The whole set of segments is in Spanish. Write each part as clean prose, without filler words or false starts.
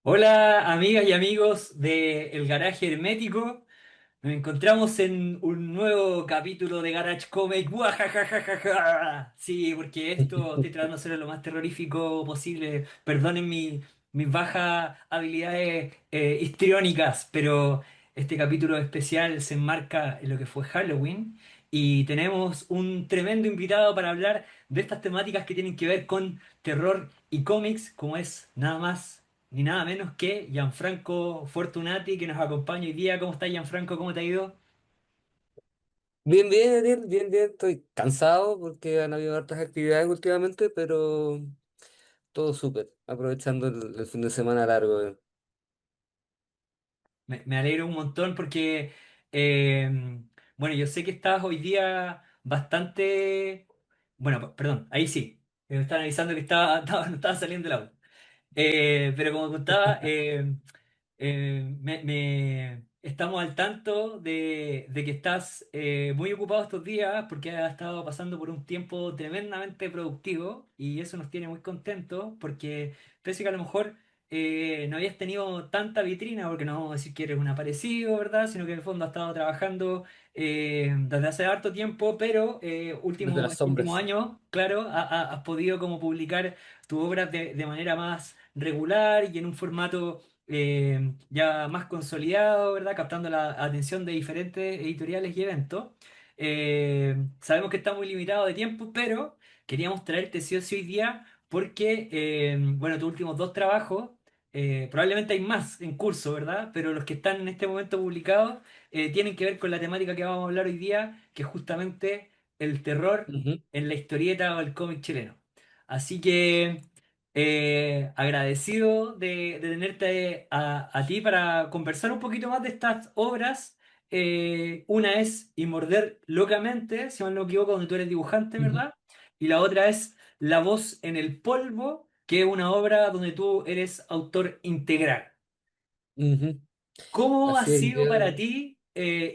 Hola amigas y amigos de El Garaje Hermético. Nos encontramos en un nuevo capítulo de Garage Comic. ¡Guajajajaja! Sí, porque esto estoy tratando de hacerlo lo más terrorífico posible. Perdonen mis bajas habilidades histriónicas, pero este capítulo especial se enmarca en lo que fue Halloween y tenemos un tremendo invitado para hablar de estas temáticas que tienen que ver con terror y cómics, como es nada más ni nada menos que Gianfranco Fortunati, que nos acompaña hoy día. ¿Cómo estás, Gianfranco? ¿Cómo te ha ido? Bien, bien, bien, bien, bien. Estoy cansado porque han habido hartas actividades últimamente, pero todo súper, aprovechando el fin de semana largo. Me alegro un montón porque, eh, bueno, yo sé que estás hoy día bastante... Bueno, perdón, ahí sí. Me están avisando que no estaba saliendo el auto. Pero como contaba, estamos al tanto de que estás muy ocupado estos días porque has estado pasando por un tiempo tremendamente productivo y eso nos tiene muy contentos porque pese a que a lo mejor no habías tenido tanta vitrina, porque no vamos a decir que eres un aparecido, ¿verdad? Sino que en el fondo has estado trabajando desde hace harto tiempo, pero Desde las este último sombras. año, claro, has podido como publicar tu obra de manera más regular y en un formato ya más consolidado, ¿verdad? Captando la atención de diferentes editoriales y eventos. Sabemos que está muy limitado de tiempo, pero queríamos traerte sí o sí hoy día porque, bueno, tus últimos dos trabajos, probablemente hay más en curso, ¿verdad? Pero los que están en este momento publicados tienen que ver con la temática que vamos a hablar hoy día, que es justamente el terror Ujú. en la historieta o el cómic chileno. Así que agradecido de tenerte a ti para conversar un poquito más de estas obras. Una es Y morder locamente, si mal no me equivoco, donde tú eres dibujante, Ujú. ¿verdad? Y la otra es La voz en el polvo, que es una obra donde tú eres autor integral. Ujú. ¿Cómo ha Así es, sido para ti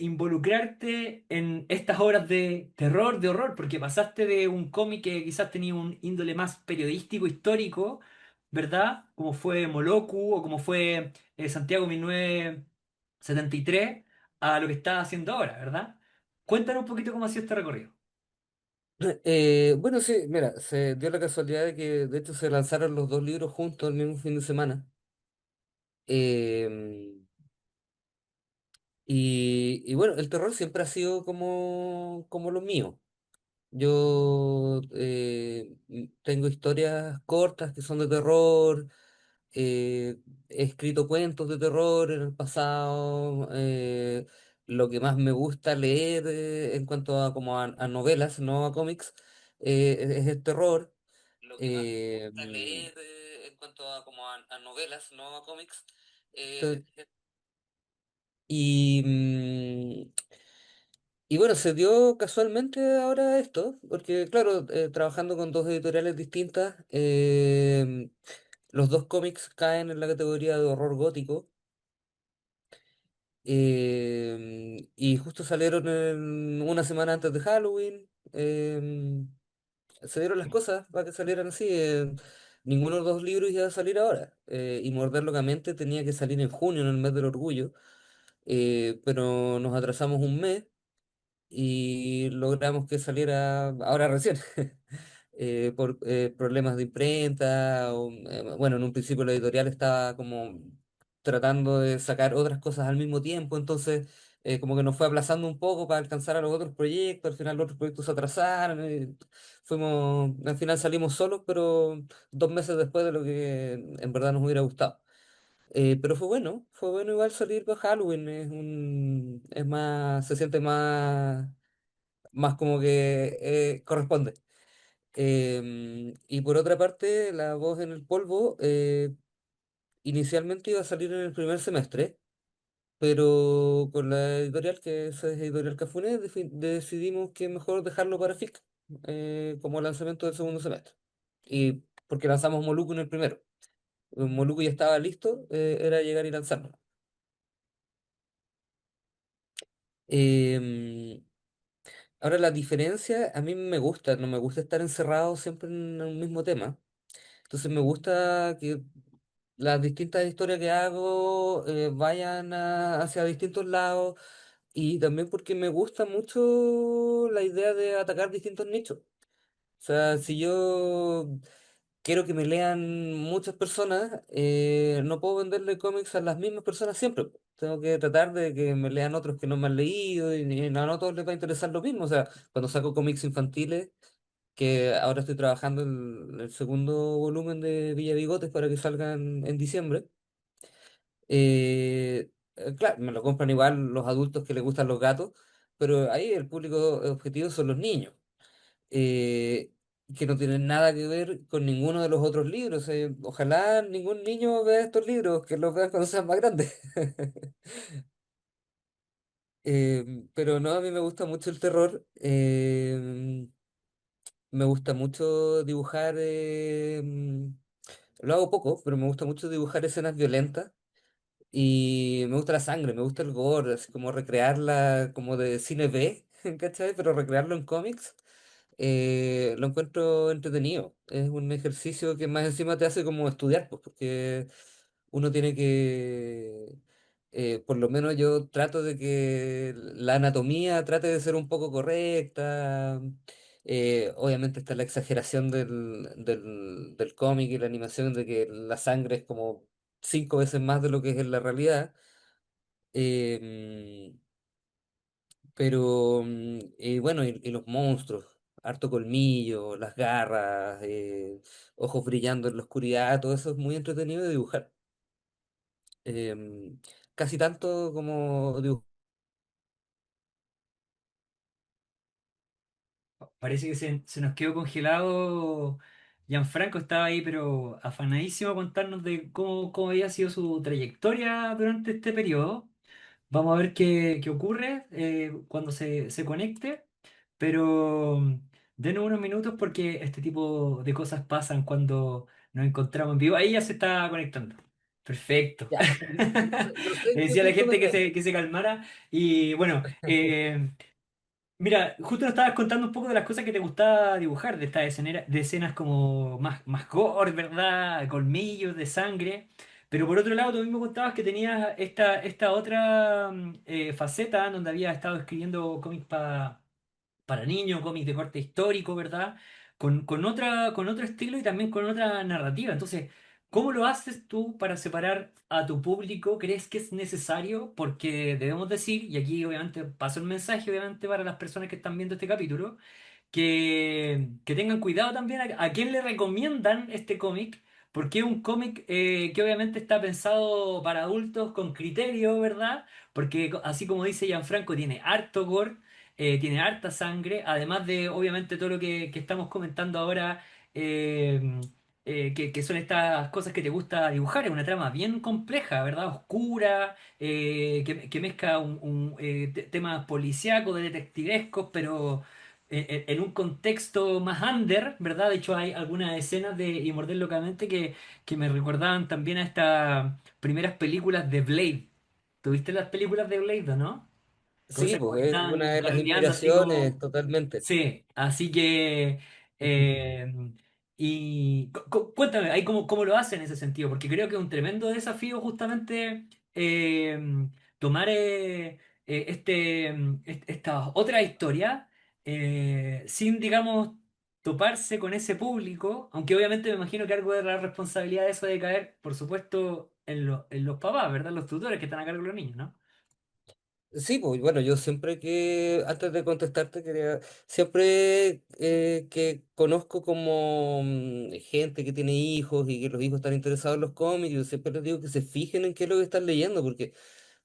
involucrarte en estas obras de terror, de horror? Porque pasaste de un cómic que quizás tenía un índole más periodístico, histórico, ¿verdad? Como fue Moloku o como fue Santiago 1973, a lo que estás haciendo ahora, ¿verdad? Cuéntanos un poquito cómo ha sido este recorrido. Bueno, sí, mira, se dio la casualidad de que de hecho se lanzaron los dos libros juntos el mismo fin de semana. Eh, y bueno, el terror siempre ha sido como lo mío. Yo tengo historias cortas que son de terror. He escrito cuentos de terror en el pasado. Lo que más me gusta leer en cuanto a, como a novelas, no a cómics, es el terror. Lo que más me Eh, gusta leer en cuanto a, como a novelas, no a cómics. te- eh, y, mm, y bueno, se dio casualmente ahora esto, porque claro, trabajando con dos editoriales distintas, los dos cómics caen en la categoría de horror gótico. Y justo salieron una semana antes de Halloween. Se dieron las cosas para que salieran así. Ninguno de los dos libros iba a salir ahora. Y Morder Locamente tenía que salir en junio, en el mes del orgullo. Pero nos atrasamos un mes y logramos que saliera ahora recién. Por problemas de imprenta. Bueno, en un principio la editorial estaba como tratando de sacar otras cosas al mismo tiempo, entonces como que nos fue aplazando un poco para alcanzar a los otros proyectos, al final los otros proyectos se atrasaron, al final salimos solos, pero 2 meses después de lo que en verdad nos hubiera gustado. Pero fue bueno igual salir para Halloween, es más, se siente más como que corresponde. Y por otra parte, La voz en el polvo inicialmente iba a salir en el primer semestre, pero con la editorial, que es Editorial Cafuné, decidimos que mejor dejarlo para FIC como lanzamiento del segundo semestre. Y porque lanzamos Moluco en el primero. Moluco ya estaba listo, era llegar y lanzarlo. Em, Ahora la diferencia, a mí me gusta, no me gusta estar encerrado siempre en un mismo tema. Entonces me gusta que las distintas historias que hago vayan hacia distintos lados y también porque me gusta mucho la idea de atacar distintos nichos. O sea, si yo quiero que me lean muchas personas, no puedo venderle cómics a las mismas personas siempre. Tengo que tratar de que me lean otros que no me han leído y no a todos les va a interesar lo mismo. O sea, cuando saco cómics infantiles, que ahora estoy trabajando en el segundo volumen de Villa Bigotes para que salgan en diciembre. Claro, me lo compran igual los adultos que les gustan los gatos, pero ahí el público objetivo son los niños, eh, que no tienen nada que ver con ninguno de los otros libros. Ojalá ningún niño vea estos libros, que los vean cuando sean más grandes. Pero no, a mí me gusta mucho el terror. Me gusta mucho dibujar. Lo hago poco, pero me gusta mucho dibujar escenas violentas. Y me gusta la sangre, me gusta el gore, así como recrearla como de cine B, ¿cachai? Pero recrearlo en cómics, lo encuentro entretenido. Es un ejercicio que más encima te hace como estudiar, pues, porque uno tiene que, por lo menos yo trato de que la anatomía trate de ser un poco correcta. Obviamente está la exageración del cómic y la animación de que la sangre es como 5 veces más de lo que es en la realidad. Em, pero, bueno, y los monstruos, harto colmillo, las garras, ojos brillando en la oscuridad, todo eso es muy entretenido de dibujar. Em, Casi tanto como dibujar. Parece que se nos quedó congelado. Gianfranco estaba ahí, pero afanadísimo a contarnos de cómo había sido su trayectoria durante este periodo. Vamos a ver qué ocurre cuando se conecte, pero denos unos minutos porque este tipo de cosas pasan cuando nos encontramos en vivo. Ahí ya se está conectando. Perfecto. Ya, no sé en Le qué decía a la punto me gente que quedé. que se calmara y bueno, mira, justo nos estabas contando un poco de las cosas que te gustaba dibujar, de estas de escenas como más gore, ¿verdad? Colmillos de sangre. Pero por otro lado, tú mismo contabas que tenías esta otra faceta donde habías estado escribiendo cómics para niños, cómics de corte histórico, ¿verdad? Con otro estilo y también con otra narrativa. Entonces, ¿cómo lo haces tú para separar a tu público? ¿Crees que es necesario? Porque debemos decir, y aquí obviamente paso el mensaje, obviamente, para las personas que están viendo este capítulo, que tengan cuidado también a quién le recomiendan este cómic, porque es un cómic que obviamente está pensado para adultos con criterio, ¿verdad? Porque así como dice Gianfranco, tiene harto gore, tiene harta sangre, además de obviamente todo lo que estamos comentando ahora, eh, que son estas cosas que te gusta dibujar, es una trama bien compleja, ¿verdad? Oscura, que mezcla temas policíacos, detectivescos, pero en un contexto más under, ¿verdad? De hecho, hay algunas escenas de Y Morder Locamente que me recordaban también a estas primeras películas de Blade. ¿Tuviste las películas de Blade, o no? Con Sí, esa como que pues es una estaban de las carreteando así inspiraciones, como... totalmente. Sí, así que... eh, y cuéntame, ahí cómo lo hacen en ese sentido, porque creo que es un tremendo desafío justamente tomar esta otra historia sin, digamos, toparse con ese público, aunque obviamente me imagino que algo de la responsabilidad de eso debe caer, por supuesto, en los papás, ¿verdad? Los tutores que están a cargo de los niños, ¿no? Sí, pues bueno, yo siempre que, antes de contestarte, quería, siempre que conozco como gente que tiene hijos y que los hijos están interesados en los cómics, yo siempre les digo que se fijen en qué es lo que están leyendo, porque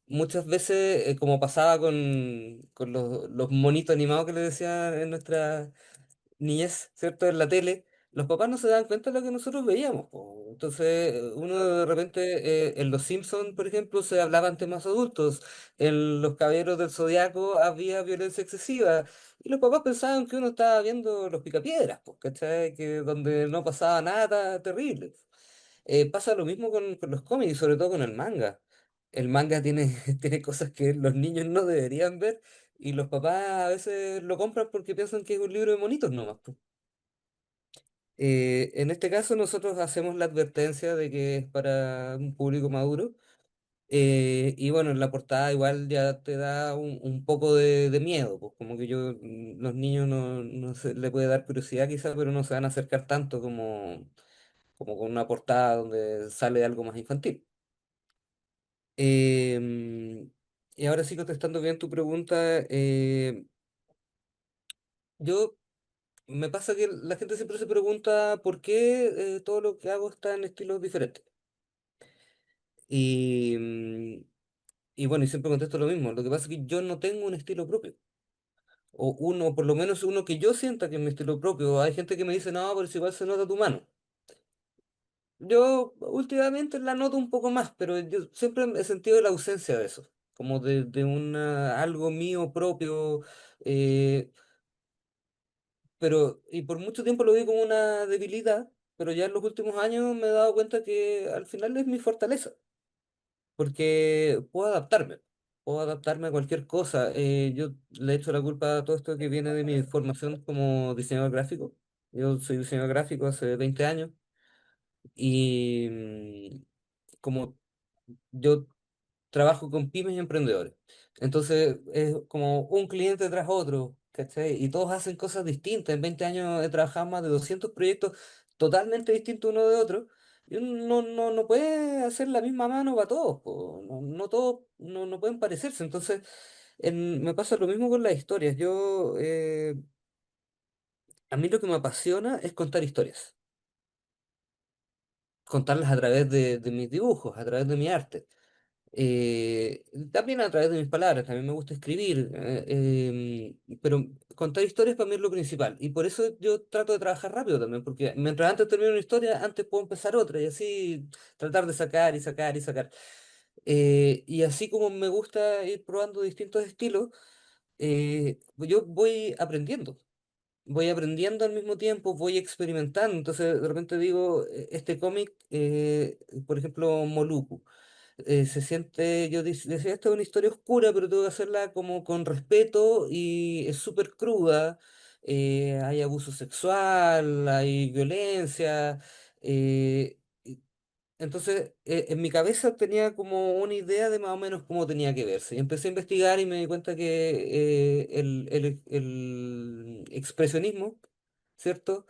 muchas veces, como pasaba con los monitos animados que les decía en nuestra niñez, ¿cierto? En la tele, los papás no se daban cuenta de lo que nosotros veíamos, po. Entonces, uno de repente, en Los Simpsons, por ejemplo, se hablaban temas adultos, en Los Caballeros del Zodiaco había violencia excesiva, y los papás pensaban que uno estaba viendo Los Picapiedras, pues, ¿cachai? Que donde no pasaba nada terrible. Pasa lo mismo con los cómics, y sobre todo con el manga. El manga tiene, tiene cosas que los niños no deberían ver, y los papás a veces lo compran porque piensan que es un libro de monitos nomás, po. En este caso nosotros hacemos la advertencia de que es para un público maduro. Y bueno, en la portada igual ya te da un poco de miedo, pues como que los niños no se le puede dar curiosidad quizás, pero no se van a acercar tanto como con una portada donde sale algo más infantil. Em, y ahora sí contestando bien tu pregunta, yo me pasa que la gente siempre se pregunta por qué todo lo que hago está en estilos diferentes. Y, mm, y bueno, y siempre contesto lo mismo. Lo que pasa es que yo no tengo un estilo propio. O uno, por lo menos uno que yo sienta que es mi estilo propio. Hay gente que me dice, no, pero si igual se nota tu mano. Yo últimamente la noto un poco más, pero yo siempre he sentido la ausencia de eso, como de algo mío propio, eh, y por mucho tiempo lo vi como una debilidad, pero ya en los últimos años me he dado cuenta que al final es mi fortaleza, porque puedo adaptarme a cualquier cosa. Yo le echo la culpa a todo esto que viene de mi formación como diseñador gráfico. Yo soy diseñador gráfico hace 20 años y como yo trabajo con pymes y emprendedores. Entonces es como un cliente tras otro, ¿cachai? Y todos hacen cosas distintas. En 20 años he trabajado más de 200 proyectos totalmente distintos uno de otro. Y uno no puede hacer la misma mano para todos, po. No todos no pueden parecerse. Entonces me pasa lo mismo con las historias. A mí lo que me apasiona es contar historias. Contarlas a través de mis dibujos, a través de mi arte. También a través de mis palabras, también me gusta escribir, pero contar historias para mí es lo principal. Y por eso yo trato de trabajar rápido también, porque mientras antes termino una historia, antes puedo empezar otra y así tratar de sacar y sacar y sacar. Y así como me gusta ir probando distintos estilos, yo voy aprendiendo al mismo tiempo, voy experimentando. Entonces, de repente digo, este cómic, por ejemplo, Moluku, se siente, decía, esta es una historia oscura, pero tengo que hacerla como con respeto y es súper cruda. Hay abuso sexual, hay violencia. eh, entonces, en mi cabeza tenía como una idea de más o menos cómo tenía que verse. Y empecé a investigar y me di cuenta que el expresionismo, ¿cierto?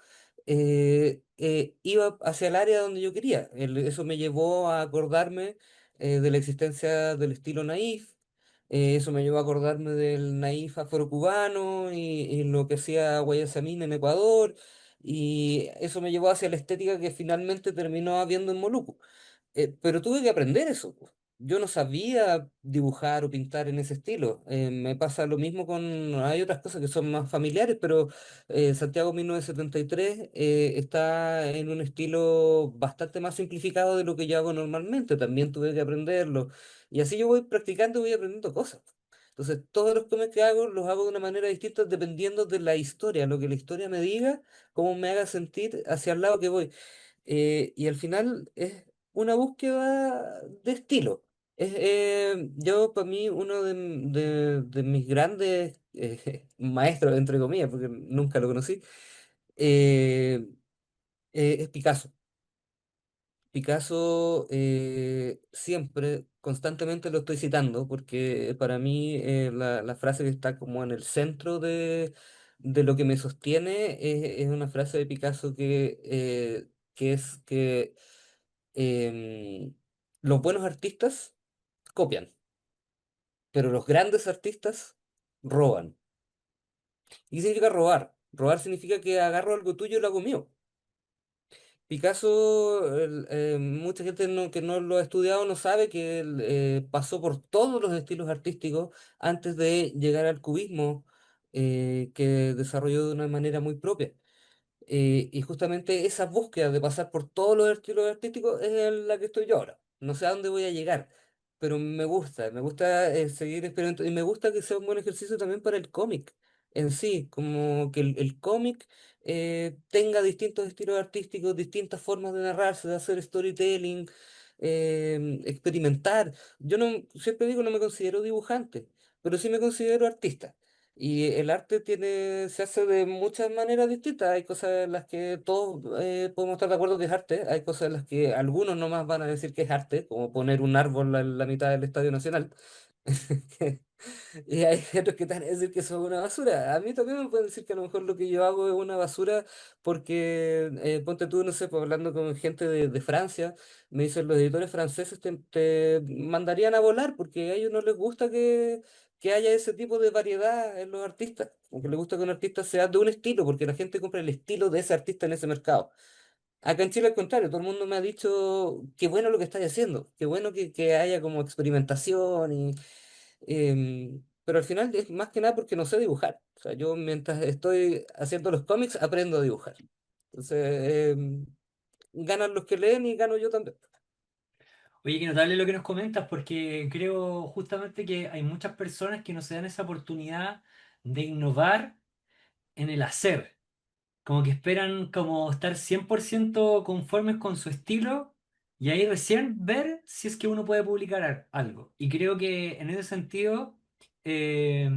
Iba hacia el área donde yo quería. Eso me llevó a acordarme de la existencia del estilo naif. Eso me llevó a acordarme del naif afrocubano y lo que hacía Guayasamín en Ecuador. Y eso me llevó hacia la estética que finalmente terminó habiendo en Molucco. Pero tuve que aprender eso, po. Yo no sabía dibujar o pintar en ese estilo. Me pasa lo mismo con... Hay otras cosas que son más familiares, pero Santiago 1973 está en un estilo bastante más simplificado de lo que yo hago normalmente. También tuve que aprenderlo. Y así yo voy practicando y voy aprendiendo cosas. Entonces, todos los cómics que hago los hago de una manera distinta dependiendo de la historia, lo que la historia me diga, cómo me haga sentir hacia el lado que voy. Y al final es una búsqueda de estilo. Yo, para mí, uno de mis grandes maestros, entre comillas, porque nunca lo conocí, eh, es Picasso. Picasso siempre, constantemente lo estoy citando, porque para mí la frase que está como en el centro de lo que me sostiene es una frase de Picasso que es que em, los buenos artistas copian, pero los grandes artistas roban. ¿Y qué significa robar? Robar significa que agarro algo tuyo y lo hago mío. Picasso, mucha gente que no lo ha estudiado no sabe que él pasó por todos los estilos artísticos antes de llegar al cubismo, que desarrolló de una manera muy propia. Y justamente esa búsqueda de pasar por todos los estilos artísticos es en la que estoy yo ahora. No sé a dónde voy a llegar, pero me gusta seguir experimentando y me gusta que sea un buen ejercicio también para el cómic en sí, como que el cómic tenga distintos estilos artísticos, distintas formas de narrarse, de hacer storytelling, experimentar. Yo no, siempre digo, no me considero dibujante, pero sí me considero artista. Y el arte se hace de muchas maneras distintas. Hay cosas en las que todos podemos estar de acuerdo que es arte. Hay cosas en las que algunos nomás van a decir que es arte, como poner un árbol en la mitad del Estadio Nacional. Y hay otros que te van a decir que eso es una basura. A mí también me pueden decir que a lo mejor lo que yo hago es una basura porque, ponte tú, no sé, pues, hablando con gente de Francia, me dicen los editores franceses te mandarían a volar porque a ellos no les gusta que haya ese tipo de variedad en los artistas. Aunque les gusta que un artista sea de un estilo, porque la gente compra el estilo de ese artista en ese mercado. Acá en Chile al contrario, todo el mundo me ha dicho qué bueno lo que estáis haciendo, qué bueno que haya como experimentación pero al final es más que nada porque no sé dibujar. O sea, yo mientras estoy haciendo los cómics aprendo a dibujar. Entonces, ganan los que leen y gano yo también. Oye, qué notable lo que nos comentas, porque creo justamente que hay muchas personas que no se dan esa oportunidad de innovar en el hacer. Como que esperan como estar 100% conformes con su estilo y ahí recién ver si es que uno puede publicar algo. Y creo que en ese sentido, eh,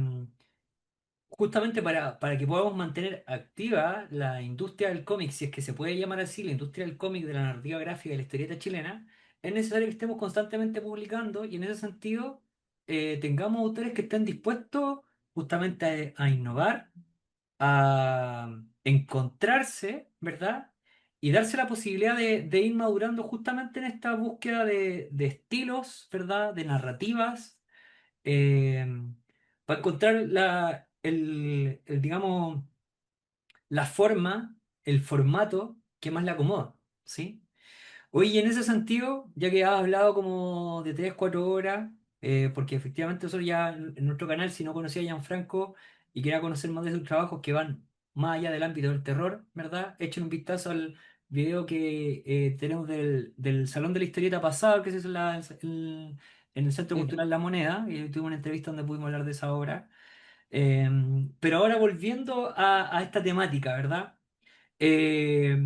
justamente para que podamos mantener activa la industria del cómic, si es que se puede llamar así, la industria del cómic, de la narrativa gráfica y de la historieta chilena, es necesario que estemos constantemente publicando y en ese sentido tengamos autores que estén dispuestos justamente a innovar, a encontrarse, ¿verdad? Y darse la posibilidad de ir madurando justamente en esta búsqueda de estilos, ¿verdad? De narrativas, eh, para encontrar digamos, la forma, el formato que más le acomoda, ¿sí? Oye, en ese sentido, ya que has hablado como de 3 4 horas, porque efectivamente nosotros ya en nuestro canal, si no conocía a Gianfranco y quería conocer más de sus trabajos que van más allá del ámbito del terror, ¿verdad? Echen un vistazo al video que tenemos del Salón de la Historieta pasado, que se hizo en el Centro Ujú. Cultural La Moneda, y tuve una entrevista donde pudimos hablar de esa obra. Eh, pero ahora volviendo a esta temática, ¿verdad? Eh,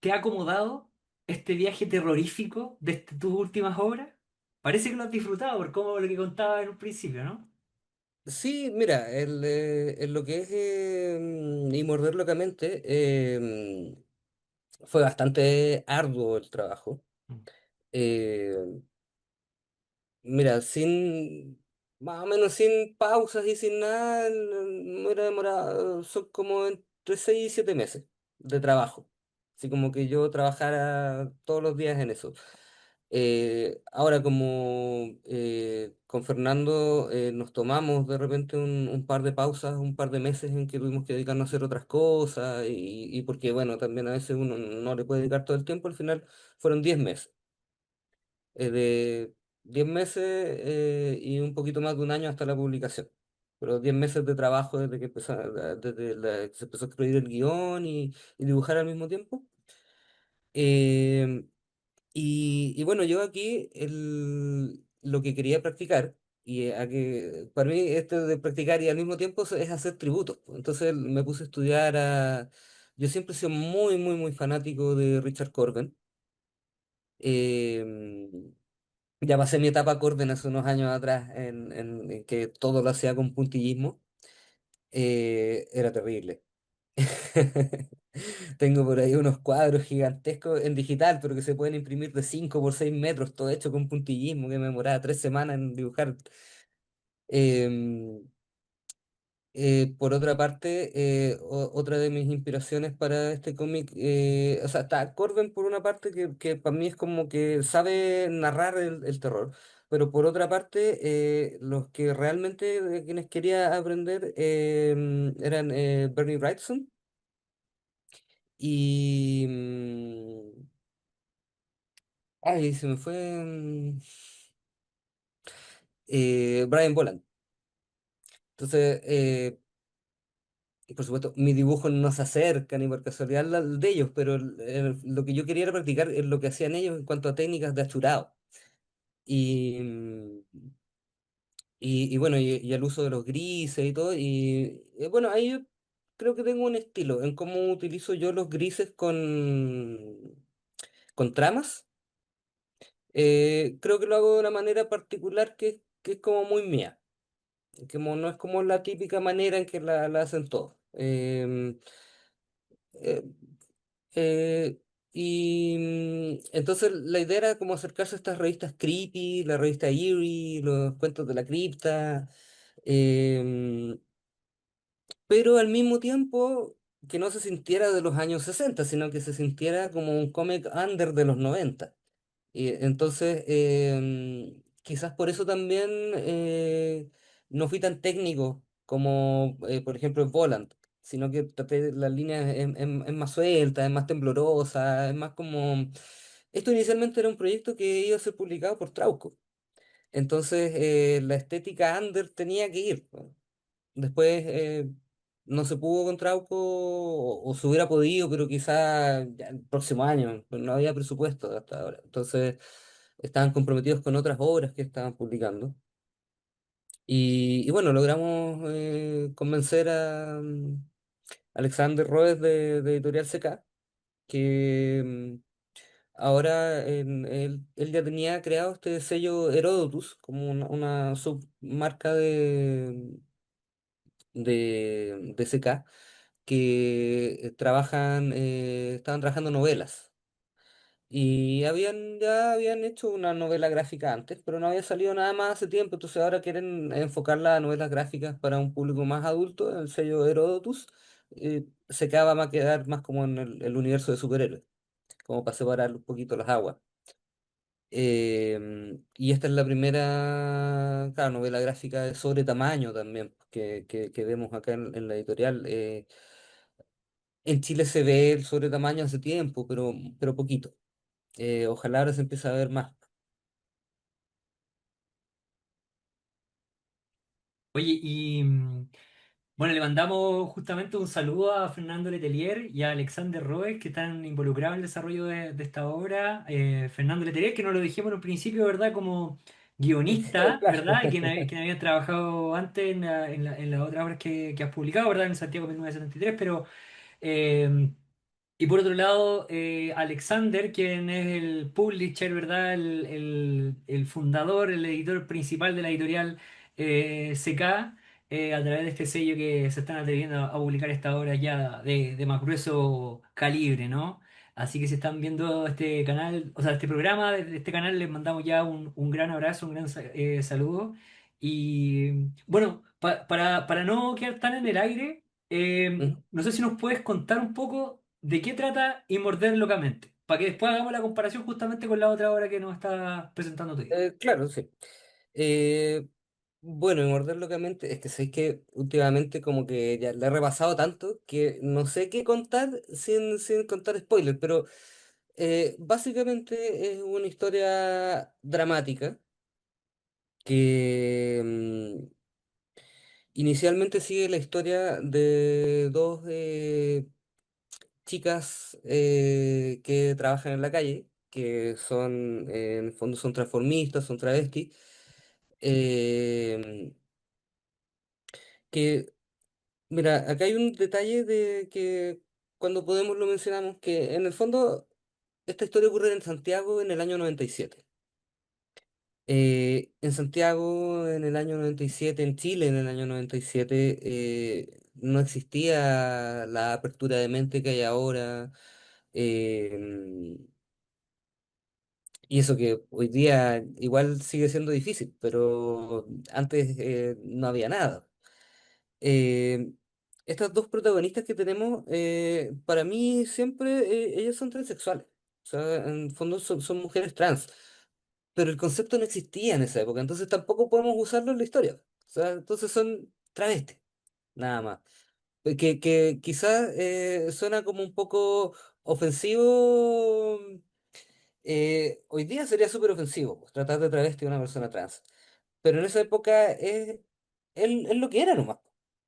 ¿Te ha acomodado este viaje terrorífico de tus últimas obras? Parece que lo has disfrutado por cómo lo que contaba en un principio, ¿no? Sí, mira, en lo que es y morder locamente, fue bastante arduo el trabajo. Mm. Eh, Mira, más o menos sin pausas y sin nada, me hubiera demorado, son como entre 6 y 7 meses de trabajo. Así como que yo trabajara todos los días en eso. Ahora, como con Fernando nos tomamos de repente un par de pausas, un par de meses en que tuvimos que dedicarnos a hacer otras cosas y porque, bueno, también a veces uno no le puede dedicar todo el tiempo, al final fueron 10 meses de 10 meses y un poquito más de un año hasta la publicación. Pero 10 meses de trabajo desde que se empezó a escribir el guión y dibujar al mismo tiempo. Eh, y bueno, yo aquí lo que quería practicar, para mí esto de practicar y al mismo tiempo es hacer tributos, pues. Entonces me puse a estudiar Yo siempre he sido muy, muy, muy fanático de Richard Corbin. Em, Ya pasé mi etapa Corben hace unos años atrás en que todo lo hacía con puntillismo. Era terrible. Tengo por ahí unos cuadros gigantescos en digital, pero que se pueden imprimir de 5 por 6 metros, todo hecho con puntillismo, que me demoraba 3 semanas en dibujar. Em, por otra parte, otra de mis inspiraciones para este cómic, o sea, está Corben por una parte que para mí es como que sabe narrar el terror, pero por otra parte, los que realmente de quienes quería aprender eran Bernie Wrightson y... ay, se me fue... Brian Boland. Entonces, y por supuesto, mi dibujo no se acerca ni por casualidad al de ellos, pero lo que yo quería era practicar es lo que hacían ellos en cuanto a técnicas de achurado. Y, y bueno, y el uso de los grises y todo. Y bueno, ahí yo creo que tengo un estilo en cómo utilizo yo los grises con tramas. Creo que lo hago de una manera particular que es como muy mía. como no es como la típica manera en que la hacen todos. Eh, eh, entonces la idea era como acercarse a estas revistas creepy, la revista Eerie, los cuentos de la cripta, em, pero al mismo tiempo que no se sintiera de los años 60 sino que se sintiera como un cómic under de los 90. Y entonces, quizás por eso también no fui tan técnico como, por ejemplo, en Volant, sino que traté la línea es más suelta, es más temblorosa, es más como... Esto inicialmente era un proyecto que iba a ser publicado por Trauco. Entonces, la estética under tenía que ir, ¿no? Después no se pudo con Trauco o se hubiera podido, pero quizá ya el próximo año, pero no había presupuesto hasta ahora. Entonces estaban comprometidos con otras obras que estaban publicando. Y bueno, logramos convencer a Alexander Roes de Editorial CK, que ahora él ya tenía creado este sello Herodotus como una submarca de CK que estaban trabajando novelas. Y ya habían hecho una novela gráfica antes, pero no había salido nada más hace tiempo, entonces ahora quieren enfocar las novelas gráficas para un público más adulto, el sello Herodotus. CK va a quedar más como en el universo de superhéroes, como para separar un poquito las aguas. Y esta es la primera, claro, novela gráfica de sobre tamaño también que vemos acá en la editorial. En Chile se ve el sobre tamaño hace tiempo, pero poquito. Ojalá ahora se empiece a ver más. Oye, y bueno, le mandamos justamente un saludo a Fernando Letelier y a Alexander Roes, que están involucrados en el desarrollo de esta obra. Fernando Letelier, que no lo dijimos en un principio, ¿verdad? Como guionista, Claro. ¿verdad? Y que había trabajado antes en las otras obras que has publicado, ¿verdad? En Santiago 1973, pero... eh, y por otro lado, Alexander, quien es el publisher, ¿verdad? El fundador, el editor principal de la editorial CK, a través de este sello que se están atreviendo a publicar esta obra ya de más grueso calibre, ¿no? Así que si están viendo este canal, o sea, este programa de este canal, les mandamos ya un gran abrazo, un gran saludo. Y bueno, para no quedar tan en el aire. Ujú. No sé si nos puedes contar un poco de qué trata Y Morder Locamente, para que después hagamos la comparación justamente con la otra obra que nos está presentando tú. Claro, sí. Eh, bueno, y morder locamente, es que sé que últimamente como que ya le he repasado tanto que no sé qué contar sin contar spoiler, pero básicamente es una historia dramática que inicialmente sigue la historia de dos chicas que trabajan en la calle, que son, en el fondo son transformistas, son travestis, eh, que, mira, acá hay un detalle de que cuando podemos lo mencionamos, que en el fondo esta historia ocurre en Santiago en el año 97. En Santiago en el año 97, en Chile en el año 97, no existía la apertura de mente que hay ahora. eh, Y eso que hoy día igual sigue siendo difícil, pero antes no había nada. Eh, Estas dos protagonistas que tenemos, para mí siempre ellas son transexuales. O sea, en el fondo son mujeres trans. Pero el concepto no existía en esa época, entonces tampoco podemos usarlo en la historia. O sea, entonces son travestis, nada más. Que quizás suena como un poco ofensivo. Hoy día sería súper ofensivo pues, tratar de travesti a una persona trans, pero en esa época es lo que era nomás.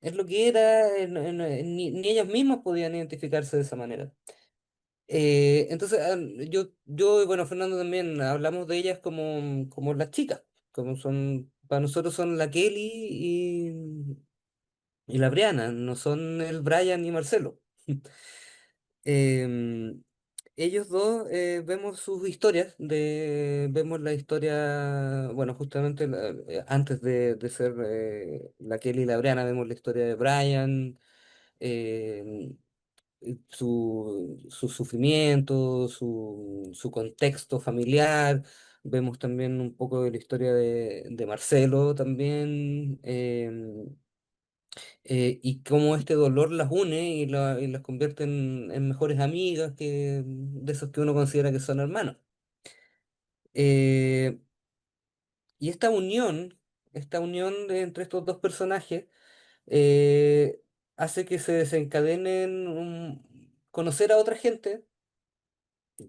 Es lo que era, ni ellas mismas podían identificarse de esa manera. Entonces, yo y bueno, Fernando también hablamos de ellas como las chicas, como son, para nosotros son la Kelly y la Briana, no son el Brian ni Marcelo. Em, ellos dos vemos sus historias, vemos la historia, bueno, justamente antes de ser la Kelly y la Brianna, vemos la historia de Brian, eh, su sufrimiento, su contexto familiar. Vemos también un poco de la historia de Marcelo también, y cómo este dolor las une y las convierte en mejores amigas de esos que uno considera que son hermanos. Eh, y esta unión entre estos dos personajes, eh, hace que se desencadenen conocer a otra gente,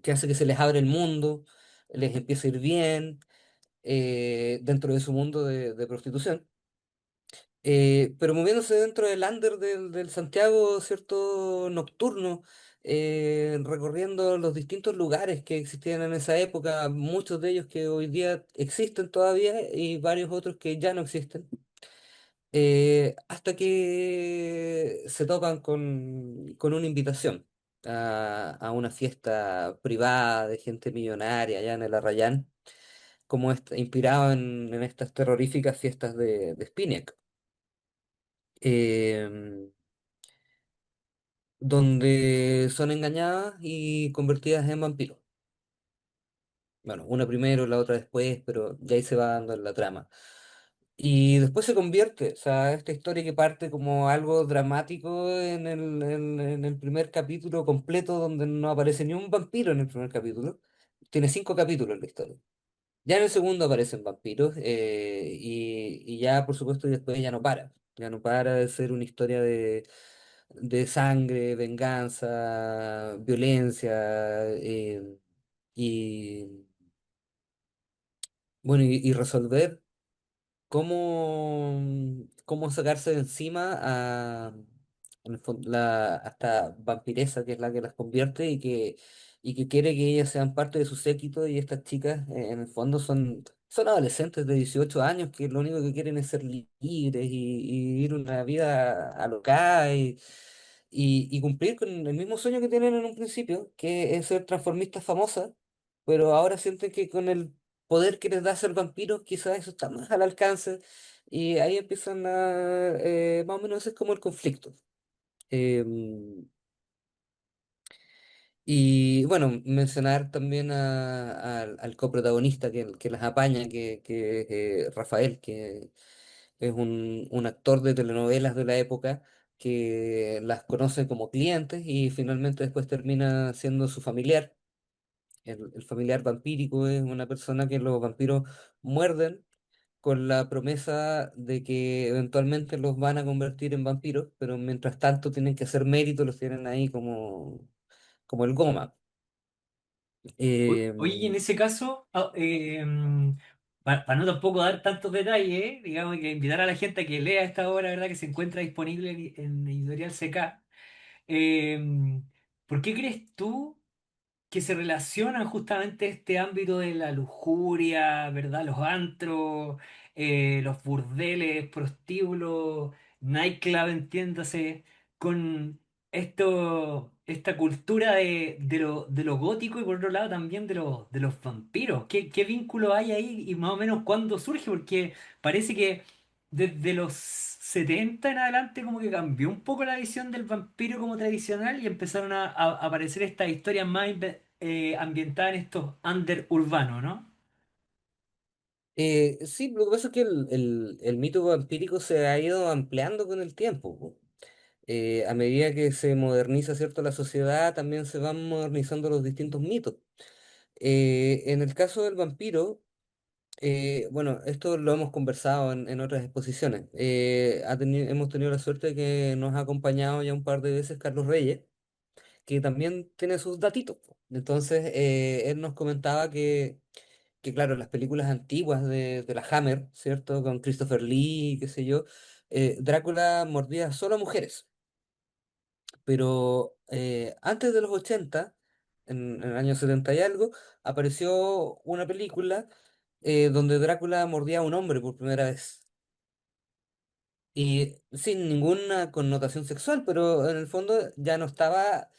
que hace que se les abra el mundo, les empiece a ir bien dentro de su mundo de prostitución. Pero moviéndose dentro del under del Santiago, ¿cierto? Nocturno, recorriendo los distintos lugares que existían en esa época, muchos de ellos que hoy día existen todavía y varios otros que ya no existen, hasta que se topan con una invitación a una fiesta privada de gente millonaria allá en el Arrayán, como inspirado en estas terroríficas fiestas de Spinac. em, donde son engañadas y convertidas en vampiros. Bueno, una primero, la otra después, pero ya ahí se va dando en la trama. Y después se convierte, o sea, esta historia que parte como algo dramático en el primer capítulo completo, donde no aparece ni un vampiro en el primer capítulo. Tiene 5 capítulos la historia. Ya en el segundo aparecen vampiros, y ya, por supuesto, después ya no para. Ya no para de ser una historia de sangre, venganza, violencia, y, bueno, y resolver cómo sacarse de encima en el a esta vampiresa que es la que las convierte y que quiere que ellas sean parte de su séquito y estas chicas en el fondo son adolescentes de 18 años que lo único que quieren es ser libres y vivir una vida alocada y cumplir con el mismo sueño que tienen en un principio, que es ser transformistas famosas, pero ahora sienten que con el poder que les da ser vampiros, quizás eso está más al alcance, y ahí empiezan más o menos ese es como el conflicto. Em, y bueno, mencionar también al coprotagonista que las apaña, que es Rafael, que es un actor de telenovelas de la época que las conoce como clientes y finalmente después termina siendo su familiar. El familiar vampírico es una persona que los vampiros muerden con la promesa de que eventualmente los van a convertir en vampiros, pero mientras tanto tienen que hacer mérito, los tienen ahí como el goma. Oye, y en Em, ese caso, para no tampoco dar tantos detalles, digamos que invitar a la gente a que lea esta obra, ¿verdad? Que se encuentra disponible en Editorial CK. Eh, ¿Por qué crees tú que se relacionan justamente este ámbito de la lujuria, ¿verdad? Los antros, los burdeles, prostíbulos, nightclub, entiéndase, con esta cultura de lo gótico y por otro lado también de los vampiros. ¿Qué vínculo hay ahí y más o menos cuándo surge? Porque parece que desde los 70 en adelante como que cambió un poco la visión del vampiro como tradicional y empezaron a aparecer estas historias más ambientadas en estos under urbanos, ¿no? sí, lo que pasa es que el mito vampírico se ha ido ampliando con el tiempo, po. A medida que se moderniza, ¿cierto?, la sociedad, también se van modernizando los distintos mitos. En el caso del vampiro, bueno, esto lo hemos conversado en otras exposiciones. Hemos tenido la suerte de que nos ha acompañado ya un par de veces Carlos Reyes, que también tiene sus datitos, po. Entonces, él nos comentaba que, claro, las películas antiguas de la Hammer, ¿cierto? Con Christopher Lee, qué sé yo, Drácula mordía solo a mujeres. Pero antes de los 80, en el año 70 y algo, apareció una película donde Drácula mordía a un hombre por primera vez. Y sin ninguna connotación sexual, pero en el fondo ya no estaba.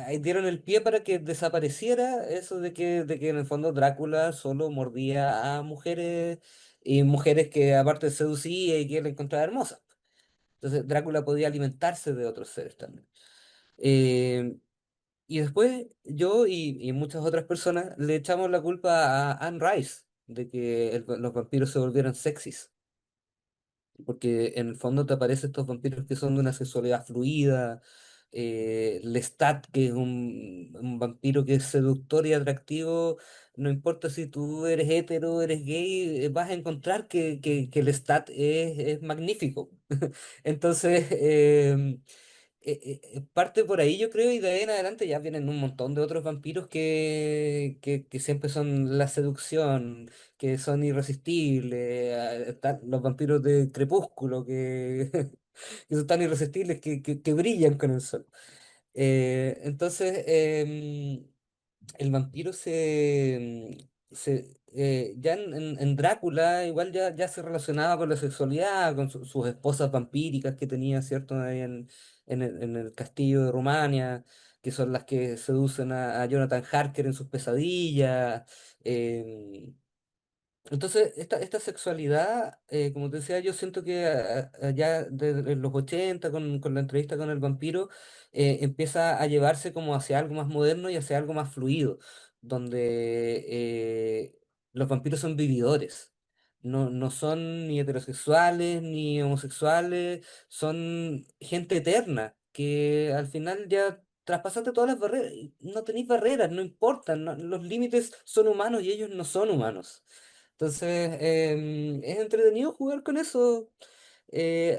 ahí dieron el pie para que desapareciera eso de que en el fondo Drácula solo mordía a mujeres y mujeres que aparte seducía y que él encontraba hermosas. Entonces Drácula podía alimentarse de otros seres también. Eh, y después yo y muchas otras personas le echamos la culpa a Anne Rice de que los vampiros se volvieran sexys. Porque en el fondo te aparecen estos vampiros que son de una sexualidad fluida. Lestat, que es un vampiro que es seductor y atractivo, no importa si tú eres hetero, eres gay, vas a encontrar que Lestat es magnífico. Entonces, parte por ahí yo creo y de ahí en adelante ya vienen un montón de otros vampiros que siempre son la seducción, que son irresistibles, están los vampiros de Crepúsculo, que son tan irresistibles que brillan con el sol. Entonces, el vampiro ya en Drácula igual ya se relacionaba con la sexualidad, con sus esposas vampíricas que tenía, ¿cierto? Ahí en el castillo de Rumania, que son las que seducen a Jonathan Harker en sus pesadillas. em, entonces, esta sexualidad, como te decía, yo siento que allá desde los 80 con la entrevista con el vampiro, empieza a llevarse como hacia algo más moderno y hacia algo más fluido, donde los vampiros son vividores. No son ni heterosexuales ni homosexuales, son gente eterna, que al final ya traspasaste todas las barreras, y no tenéis barreras, no importan, los límites son humanos y ellos no son humanos. Entonces, es entretenido jugar con eso.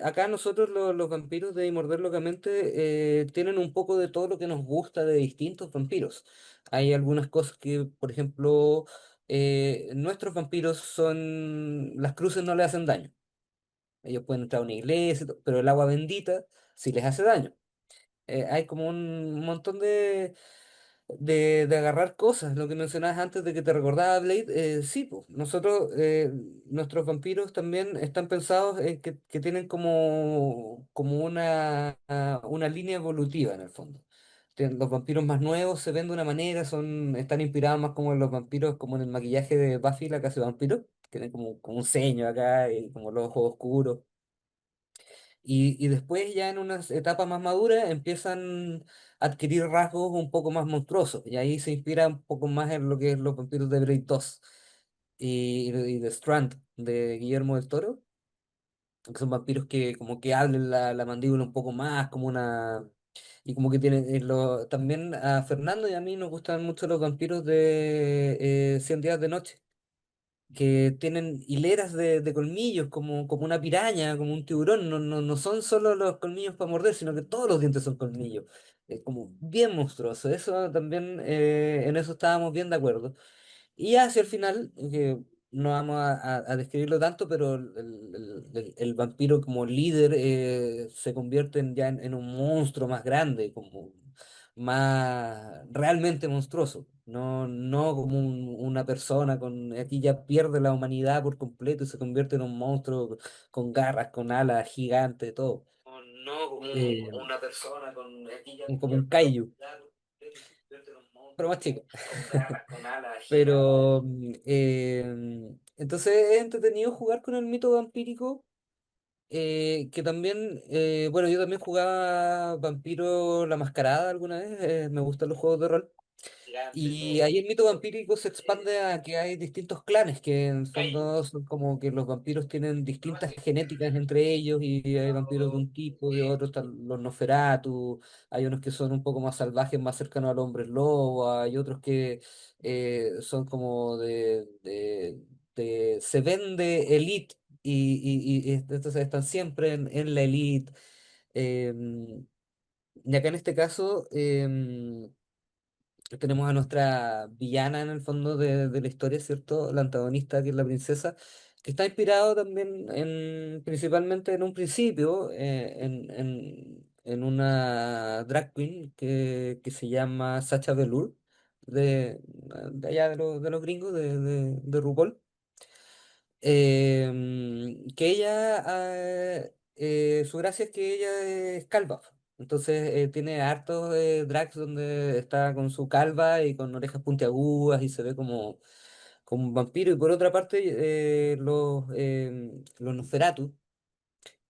Acá nosotros los vampiros de Morder Locamente tienen un poco de todo lo que nos gusta de distintos vampiros. Hay algunas cosas que, por ejemplo, nuestros vampiros son... Las cruces no le hacen daño. Ellos pueden entrar a una iglesia, y todo, pero el agua bendita sí les hace daño. Hay como un montón de agarrar cosas, lo que mencionabas antes de que te recordaba Blade, sí, pues, nosotros, nuestros vampiros también están pensados en que tienen como una línea evolutiva en el fondo. Los vampiros más nuevos se ven de una manera, están inspirados más como en los vampiros, como en el maquillaje de Buffy, la casa de vampiros, que tienen como un ceño acá y como los ojos oscuros. Y después ya en unas etapas más maduras empiezan a adquirir rasgos un poco más monstruosos. Y ahí se inspira un poco más en lo que es los vampiros de Grey 2 y de Strand de Guillermo del Toro, que son vampiros que como que abren la mandíbula un poco más, como una... Y como que tienen... también a Fernando y a mí nos gustan mucho los vampiros de 100 días de noche que tienen hileras de colmillos, como una piraña, como un tiburón. No son solo los colmillos para morder, sino que todos los dientes son colmillos. Es como bien monstruoso. Eso también, en eso estábamos bien de acuerdo. Y hacia el final, que no vamos a describirlo tanto, pero el vampiro como líder se convierte en un monstruo más grande, como más realmente monstruoso. No como una persona con aquí ya pierde la humanidad por completo y se convierte en un monstruo con garras, con alas gigantes, todo. No como Eh, una persona con aquí ya como un pierde la kaiju, humanidad, convierte en un pero monstruo más chico. con garras, con alas gigantes. Pero entonces es entretenido jugar con el mito vampírico, que también, bueno, yo también jugaba Vampiro la Mascarada alguna vez, me gustan los juegos de rol. Gigante, Y todo. ahí el mito vampírico se expande a que hay distintos clanes, que en el Kaiju. fondo son como que los vampiros tienen distintas genéticas entre ellos y hay vampiros de un tipo, de otro, están los Nosferatu, hay unos que son un poco más salvajes, más cercanos al hombre lobo, hay otros que son como se vende elite y entonces están siempre en la elite. em, y acá en este caso... tenemos a nuestra villana en el fondo de la historia, ¿cierto? La antagonista, que es la princesa, que está inspirado también principalmente en un principio, en una drag queen que se llama Sacha Velour, de allá de los gringos, de RuPaul. Que ella, su gracia es que ella es calva. Entonces tiene hartos drags donde está con su calva y con orejas puntiagudas y se ve como un vampiro. Y por otra parte, los Nosferatu.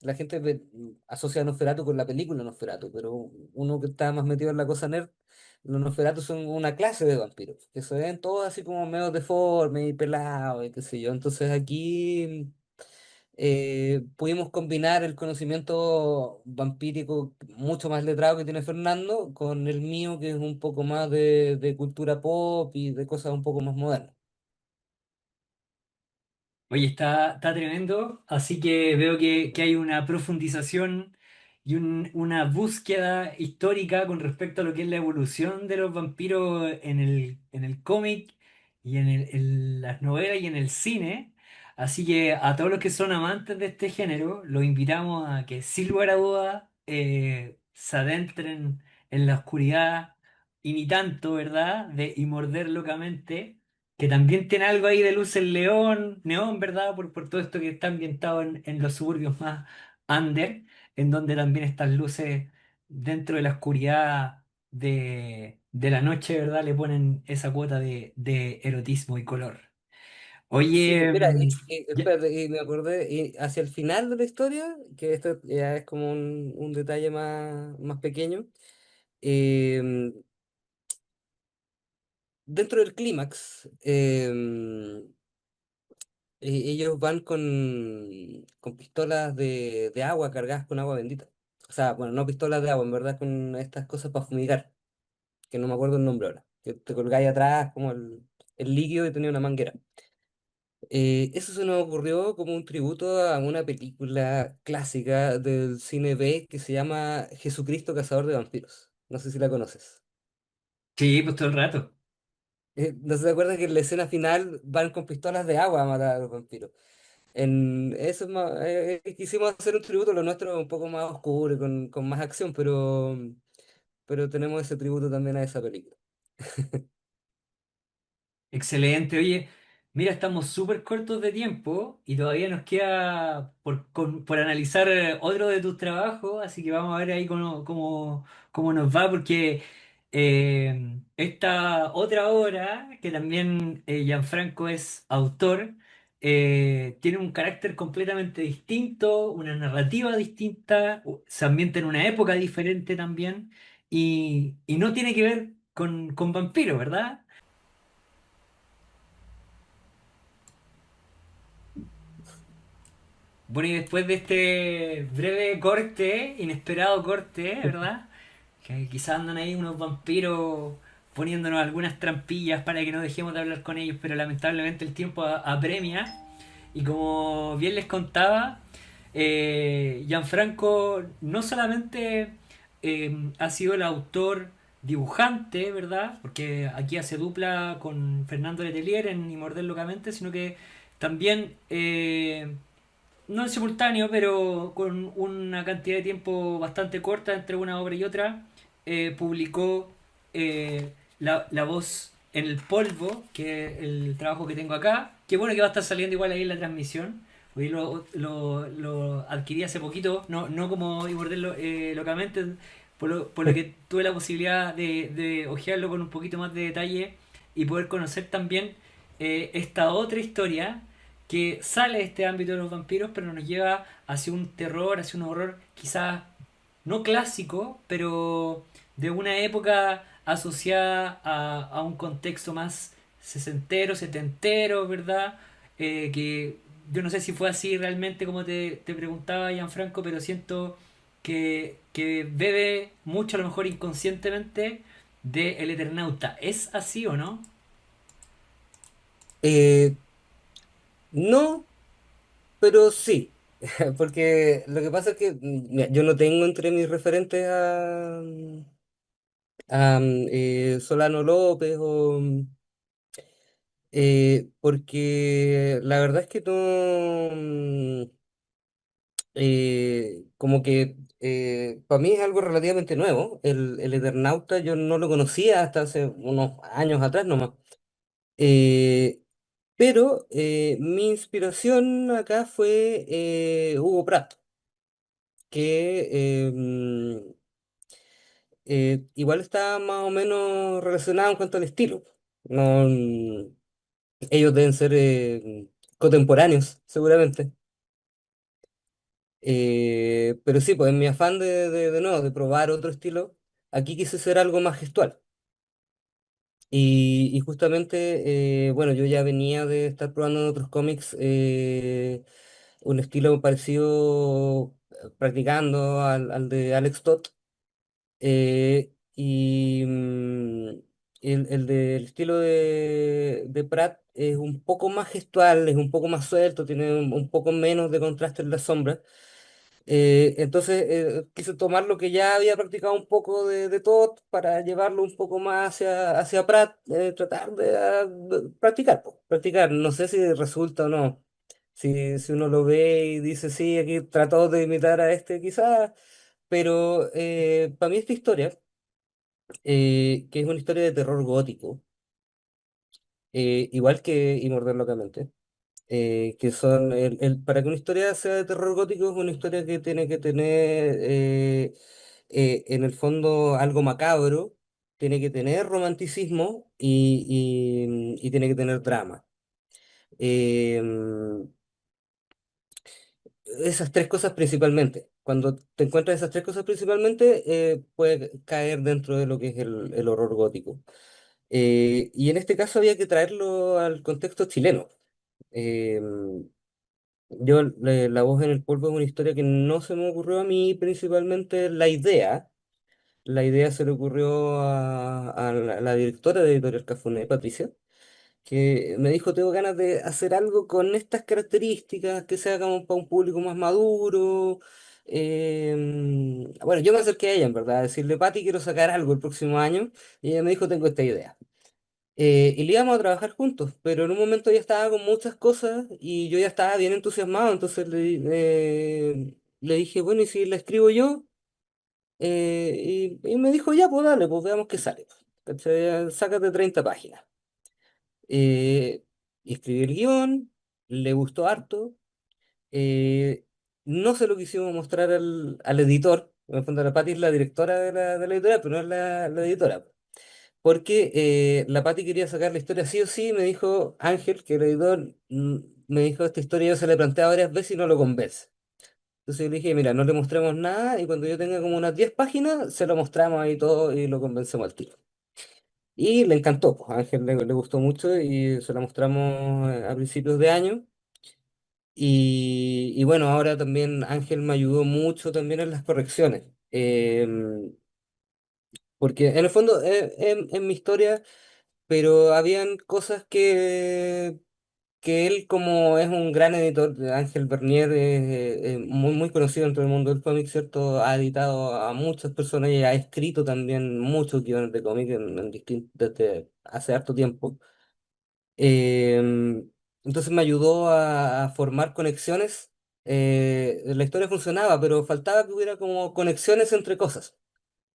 La gente asocia a Nosferatu con la película Nosferatu, pero uno que está más metido en la cosa nerd, los Nosferatu son una clase de vampiros, que se ven todos así como medio deformes y pelados y qué sé yo. Entonces aquí pudimos combinar el conocimiento vampírico mucho más letrado que tiene Fernando con el mío, que es un poco más de cultura pop y de cosas un poco más modernas. Oye, está tremendo, así que veo que hay una profundización y una búsqueda histórica con respecto a lo que es la evolución de los vampiros en el cómic y en las novelas y en el cine. Así que a todos los que son amantes de este género, los invitamos a que sin lugar a dudas se adentren en la oscuridad y ni tanto, ¿verdad? Y morder locamente que también tiene algo ahí de luz el león, neón, ¿verdad? Por todo esto que está ambientado en los suburbios más under, en donde también estas luces dentro de la oscuridad de la noche, ¿verdad? Le ponen esa cuota de erotismo y color. Sí, Oye, mira, ya- espérate, y me acordé, y hacia el final de la historia, que esto ya es como un detalle más pequeño, em, dentro del clímax, ellos van con pistolas de agua cargadas con agua bendita. O sea, bueno, no pistolas de agua, en verdad, con estas cosas para fumigar, que no me acuerdo el nombre ahora, que te colgáis atrás como el líquido y tenía una manguera. Eso se nos ocurrió como un tributo a una película clásica del cine B que se llama Jesucristo Cazador de Vampiros. No sé si la conoces. sí, pues todo el rato. ¿No se acuerdas que en la escena final van con pistolas de agua a matar a los vampiros? Eso es quisimos hacer un tributo, lo nuestro es un poco más oscuro y con más acción, pero tenemos ese tributo también a esa película. Excelente, oye, mira, estamos súper cortos de tiempo y todavía nos queda por analizar otro de tus trabajos, así que vamos a ver ahí cómo nos va, porque esta otra obra, que también Gianfranco es autor, tiene un carácter completamente distinto, una narrativa distinta, se ambienta en una época diferente también y no tiene que ver con vampiros, ¿verdad? Bueno, y después de este breve corte, inesperado corte, ¿verdad? Que quizás andan ahí unos vampiros poniéndonos algunas trampillas para que no dejemos de hablar con ellos, pero lamentablemente el tiempo apremia. Y como bien les contaba, Gianfranco no solamente ha sido el autor dibujante, ¿verdad? Porque aquí hace dupla con Fernando Letelier en Y Morder Locamente, sino que también no en simultáneo, pero con una cantidad de tiempo bastante corta entre una obra y otra, publicó la voz en el polvo, que es el trabajo que tengo acá. Qué bueno que va a estar saliendo igual ahí en la transmisión. Hoy lo adquirí hace poquito, no como y morderlo locamente, por lo que tuve la posibilidad de hojearlo con un poquito más de detalle y poder conocer también esta otra historia que sale de este ámbito de los vampiros, pero nos lleva hacia un terror, hacia un horror quizás no clásico, pero de una época asociada a un contexto más sesentero, setentero, ¿verdad? Que yo no sé si fue así realmente como te preguntaba Gianfranco, pero siento que bebe mucho, a lo mejor inconscientemente, de El Eternauta. ¿Es así o no? Eh, no, pero sí, porque lo que pasa es que mira, yo no tengo entre mis referentes a Solano López porque la verdad es que no, como que para mí es algo relativamente nuevo. El Eternauta yo no lo conocía hasta hace unos años atrás nomás. Eh, pero mi inspiración acá fue Hugo Pratt, que igual está más o menos relacionado en cuanto al estilo. No, ellos deben ser contemporáneos, seguramente. Pero sí, pues en mi afán de nuevo, de probar otro estilo, aquí quise hacer algo más gestual. Y justamente, bueno, yo ya venía de estar probando en otros cómics un estilo parecido, practicando al de Alex Todd. El estilo de Pratt es un poco más gestual, es un poco más suelto, tiene un poco menos de contraste en la sombra. Entonces quise tomar lo que ya había practicado un poco de Todd para llevarlo un poco más hacia Pratt, tratar de practicar, po, practicar. No sé si resulta o no. Si uno lo ve y dice, sí, aquí trató de imitar a este, quizás, pero para mí esta historia, que es una historia de terror gótico, igual que Y Morder Locamente, que son, para que una historia sea de terror gótico es una historia que tiene que tener en el fondo algo macabro, tiene que tener romanticismo y tiene que tener drama. Eh, Esas tres cosas principalmente. Cuando te encuentras esas tres cosas principalmente, puede caer dentro de lo que es el horror gótico. Y en este caso había que traerlo al contexto chileno. Eh, La voz en el polvo es una historia que no se me ocurrió a mí, principalmente la idea. La idea se le ocurrió a la directora de Editorial Cafuné, Patricia, que me dijo, tengo ganas de hacer algo con estas características, que sea como para un público más maduro. Bueno, yo me acerqué a ella, en verdad, a decirle, Pati, quiero sacar algo el próximo año, y ella me dijo, tengo esta idea. Y le íbamos a trabajar juntos, pero en un momento ya estaba con muchas cosas y yo ya estaba bien entusiasmado, entonces le dije, bueno, ¿y si la escribo yo? Y me dijo, ya, pues dale, pues veamos qué sale. ¿Cachai? Sácate 30 páginas. Eh, Escribí el guión, le gustó harto. eh, no se lo quisimos mostrar al editor. En el fondo, la Pati es la directora de la editorial, pero no es la editora. Porque la Pati quería sacar la historia sí o sí. Me dijo Ángel, que el editor, me dijo, esta historia yo se la he planteado varias veces y no lo convence. Entonces yo le dije, mira, no le mostremos nada y cuando yo tenga como unas 10 páginas, se lo mostramos ahí todo y lo convencemos al tiro. Y le encantó, pues a Ángel le gustó mucho y se la mostramos a principios de año. Y bueno, ahora también Ángel me ayudó mucho también en las correcciones. Porque en el fondo, en mi historia, pero habían cosas que él, como es un gran editor, Ángel Bernier, es muy, muy conocido en todo el mundo del cómic, ¿cierto? Ha editado a muchas personas y ha escrito también muchos guiones de cómic desde hace harto tiempo. Entonces me ayudó a formar conexiones. La historia funcionaba, pero faltaba que hubiera como conexiones entre cosas,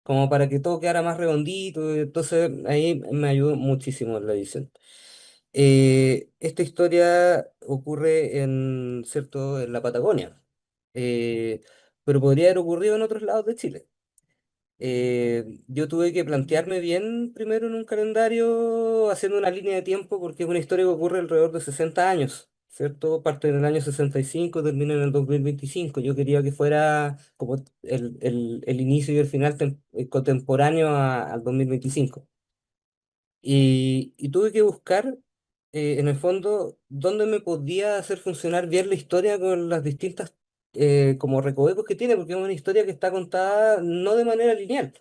como para que todo quedara más redondito. Entonces ahí me ayudó muchísimo en la edición. Esta historia ocurre ¿cierto? En la Patagonia, eh, pero podría haber ocurrido en otros lados de Chile. Yo tuve que plantearme bien primero en un calendario, haciendo una línea de tiempo, porque es una historia que ocurre alrededor de 60 años, ¿cierto? Parte en el año 65, termina en el 2025. Yo quería que fuera como el inicio y el final contemporáneo al 2025. Y tuve que buscar, en el fondo, dónde me podía hacer funcionar bien la historia con las distintas como recovecos que tiene, porque es una historia que está contada no de manera lineal.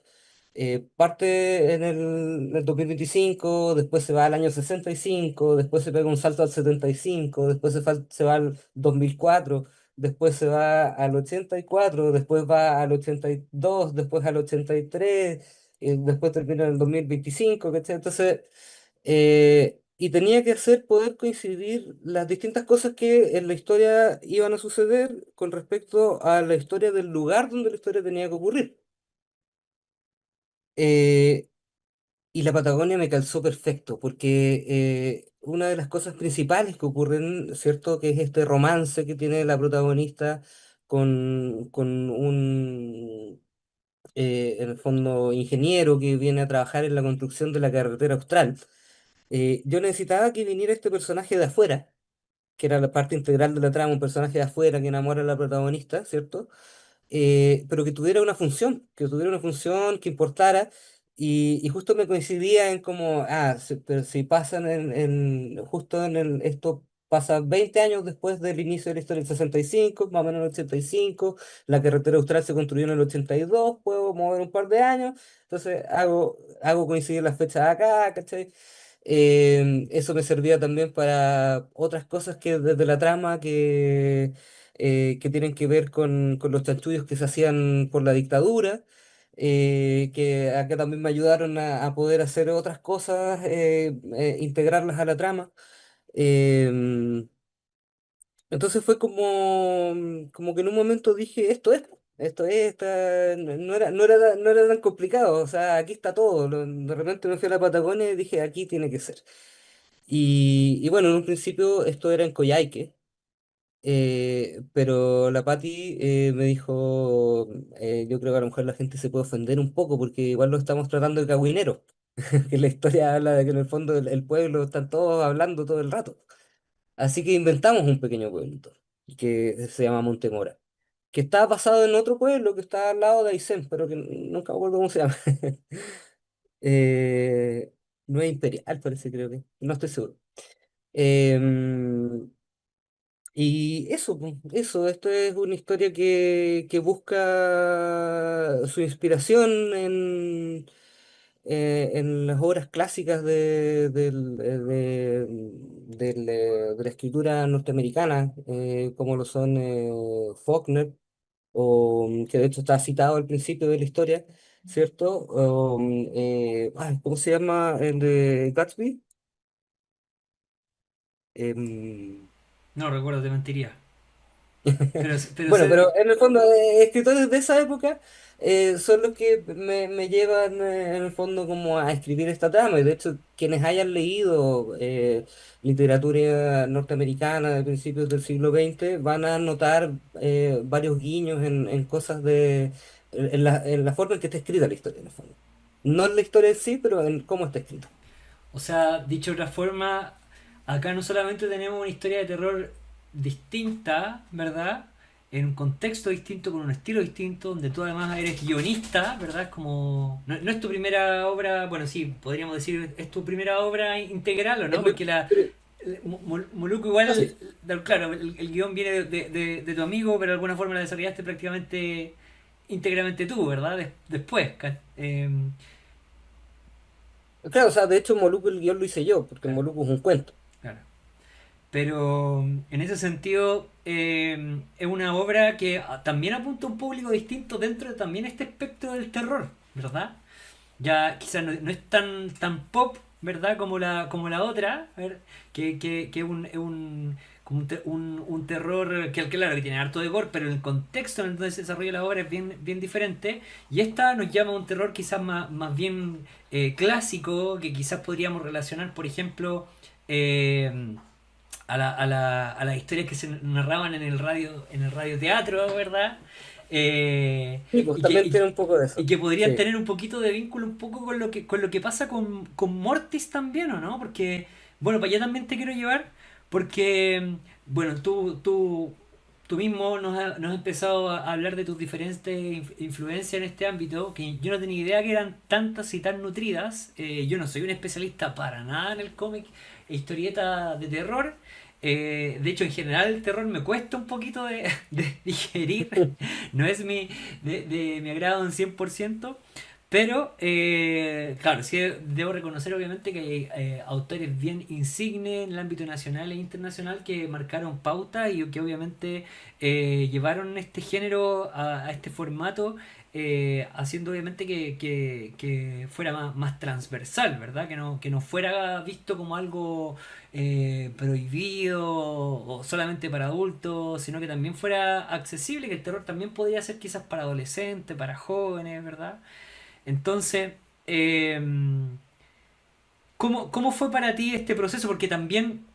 Parte en el 2025, después se va al año 65, después se pega un salto al 75, después se va al 2004, después se va al 84, después va al 82, después al 83, y después termina en el 2025, ¿cachai? Entonces, y tenía que hacer poder coincidir las distintas cosas que en la historia iban a suceder con respecto a la historia del lugar donde la historia tenía que ocurrir. Eh, Y la Patagonia me calzó perfecto, porque una de las cosas principales que ocurren, ¿cierto? Que es este romance que tiene la protagonista con un en el fondo ingeniero que viene a trabajar en la construcción de la carretera austral. Yo necesitaba que viniera este personaje de afuera, que era la parte integral de la trama, un personaje de afuera que enamora a la protagonista, ¿cierto? Pero que tuviera una función que importara, y justo me coincidía en como, pero si pasan justo esto pasa 20 años después del inicio de la historia, el 65, más o menos el 85, la carretera austral se construyó en el 82, puedo mover un par de años, entonces hago coincidir las fechas acá, ¿cachai? Eso me servía también para otras cosas que desde la trama que tienen que ver con los chanchullos que se hacían por la dictadura, que acá también me ayudaron a poder hacer otras cosas, integrarlas a la trama. Em, entonces fue como que en un momento dije, no era tan complicado, o sea, aquí está todo. De repente me fui a la Patagonia y dije, aquí tiene que ser. Y bueno, en un principio esto era en Coyhaique, pero la Patti me dijo, yo creo que a lo mejor la gente se puede ofender un poco porque igual lo estamos tratando de cagüinero, que la historia habla de que en el fondo el pueblo están todos hablando todo el rato. Así que inventamos un pequeño pueblito que se llama Montemora, que está basado en otro pueblo que está al lado de Aysén, pero que nunca me acuerdo cómo se llama. Eh, no es Imperial, parece, creo que, no estoy seguro. Em, y eso, pues, esto es una historia que busca su inspiración en las obras clásicas de la escritura norteamericana, como lo son Faulkner, que de hecho está citado al principio de la historia, ¿cierto? ¿Cómo se llama el de Gatsby? Em, No recuerdo, te mentiría. Pero Bueno, sé, pero en el fondo, escritores de esa época son los que me llevan en el fondo como a escribir esta trama. Y de hecho, quienes hayan leído literatura norteamericana de principios del siglo XX van a notar varios guiños en cosas en la forma en que está escrita la historia, en el fondo. No en la historia en sí, pero en cómo está escrita. o sea, dicho de otra forma, acá no solamente tenemos una historia de terror distinta, ¿verdad? En un contexto distinto, con un estilo distinto, donde tú además eres guionista, ¿verdad? Es como... No, no es tu primera obra, bueno, sí, podríamos decir, es tu primera obra integral, ¿o Es no? muy- Porque la... pero- Moluco Así igual, es. claro, el guión viene de tu amigo, pero de alguna forma la desarrollaste prácticamente íntegramente tú, ¿verdad? Después. Claro, o sea, de hecho, Moluco el guión lo hice yo, porque Claro, Moluco es un cuento. claro. Pero en ese sentido es una obra que también apunta a un público distinto dentro de también este espectro del terror, ¿verdad? Ya quizás no, no es tan pop, ¿verdad? Como la otra, ¿ver? Que es un, como un terror que, claro, que tiene harto de gore, pero el contexto en el que se desarrolla la obra es bien diferente. Y esta nos llama a un terror quizás más bien clásico, que quizás podríamos relacionar, por ejemplo, eh, a las historias que se narraban en el radioteatro, ¿verdad? Eh, Sí, pues y, que, también y, tiene un poco de y eso. que podrían Sí. tener un poquito de vínculo un poco con lo que pasa con Mortis también, ¿o no? Porque, bueno, para allá también te quiero llevar, porque, bueno, tú mismo nos has empezado a hablar de tus diferentes influencias en este ámbito, que yo no tenía idea que eran tantas y tan nutridas. Yo no soy un especialista para nada en el cómic e historieta de terror. De hecho, en general el terror me cuesta un poquito de digerir. No es de mi agrado en 100%. Pero, claro, sí debo reconocer obviamente que hay autores bien insignes en el ámbito nacional e internacional que marcaron pauta y que obviamente llevaron este género a este formato, haciendo obviamente que fuera más transversal, ¿verdad? Que no fuera visto como algo prohibido o solamente para adultos, sino que también fuera accesible, que el terror también podría ser quizás para adolescentes, para jóvenes, ¿verdad? Entonces, eh, cómo fue para ti este proceso? Porque también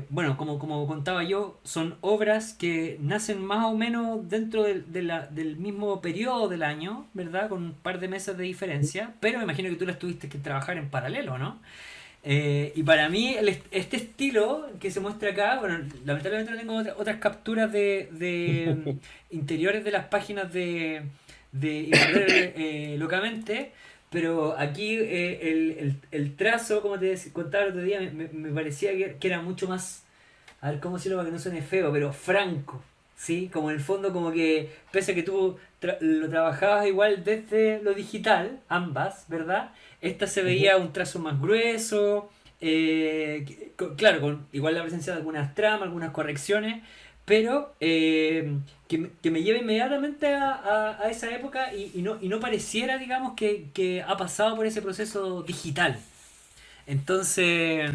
bueno, como contaba yo, son obras que nacen más o menos dentro del mismo periodo del año, ¿verdad? Con un par de meses de diferencia, pero me imagino que tú las tuviste que trabajar en paralelo, ¿no? Y para mí, este estilo que se muestra acá, bueno, lamentablemente no tengo otras capturas de interiores de las páginas de Y Morder Locamente, pero aquí el trazo, como te contaba el otro día, me parecía que era mucho más, a ver cómo decirlo para que no suene feo, pero franco, ¿sí? Como en el fondo, como que, pese a que tú lo trabajabas igual desde lo digital, ambas, ¿verdad? Esta se Ujú, veía un trazo más grueso, claro, con igual la presencia de algunas tramas, algunas correcciones, pero que me lleve inmediatamente a esa época y no pareciera, digamos, que ha pasado por ese proceso digital. Entonces,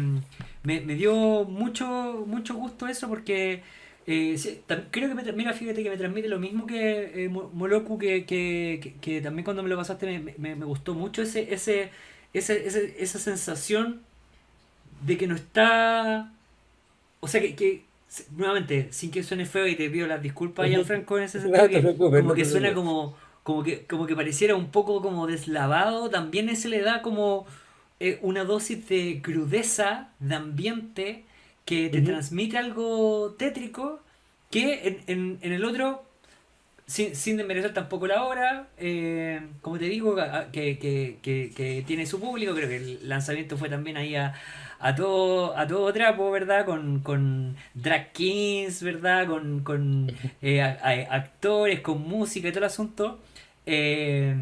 me dio mucho gusto eso porque sí, creo que mira, fíjate que me transmite lo mismo que Moloku, que también cuando me lo pasaste me gustó mucho esa sensación de que no está, o sea, nuevamente, sin que suene feo y te pido las disculpas, ujú. Gianfranco, en ese sentido, No te que preocupes, como no que te suena preocupes. como que pareciera un poco como deslavado, también ese le da como una dosis de crudeza, de ambiente, que te Ujú, transmite algo tétrico, que en el otro sin desmerecer tampoco la obra, como te digo, que tiene su público, creo que el lanzamiento fue también ahí a todo trapo, ¿verdad? Con drag kings, ¿verdad? Con actores, con música y todo el asunto. Eh,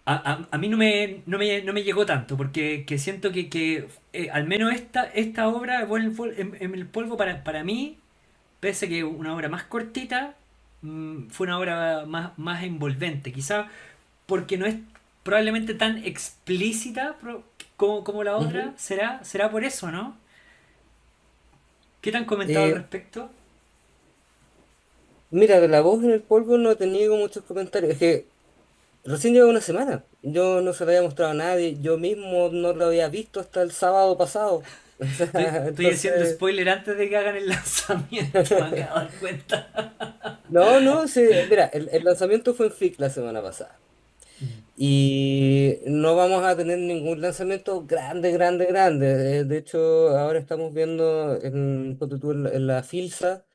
a mí no me llegó tanto, porque que siento que al menos esta obra, en el polvo para mí, pese a que una obra más cortita, fue una obra más envolvente. Quizá porque no es probablemente tan explícita como la otra, ujú. será por eso, ¿no? ¿Qué te han comentado al Eh, respecto? Mira, de La Voz en el Polvo no he tenido muchos comentarios. Es que recién lleva una semana. Yo no se lo había mostrado a nadie. Yo mismo no lo había visto hasta el sábado pasado. O sea, Estoy haciendo entonces, spoiler antes de que hagan el lanzamiento, me acabo de dar cuenta. no, no, sí, mira, el lanzamiento fue en FIC la semana pasada. Y no vamos a tener ningún lanzamiento grande, grande, grande. De hecho, ahora estamos viendo ponte tú, en la Filsa.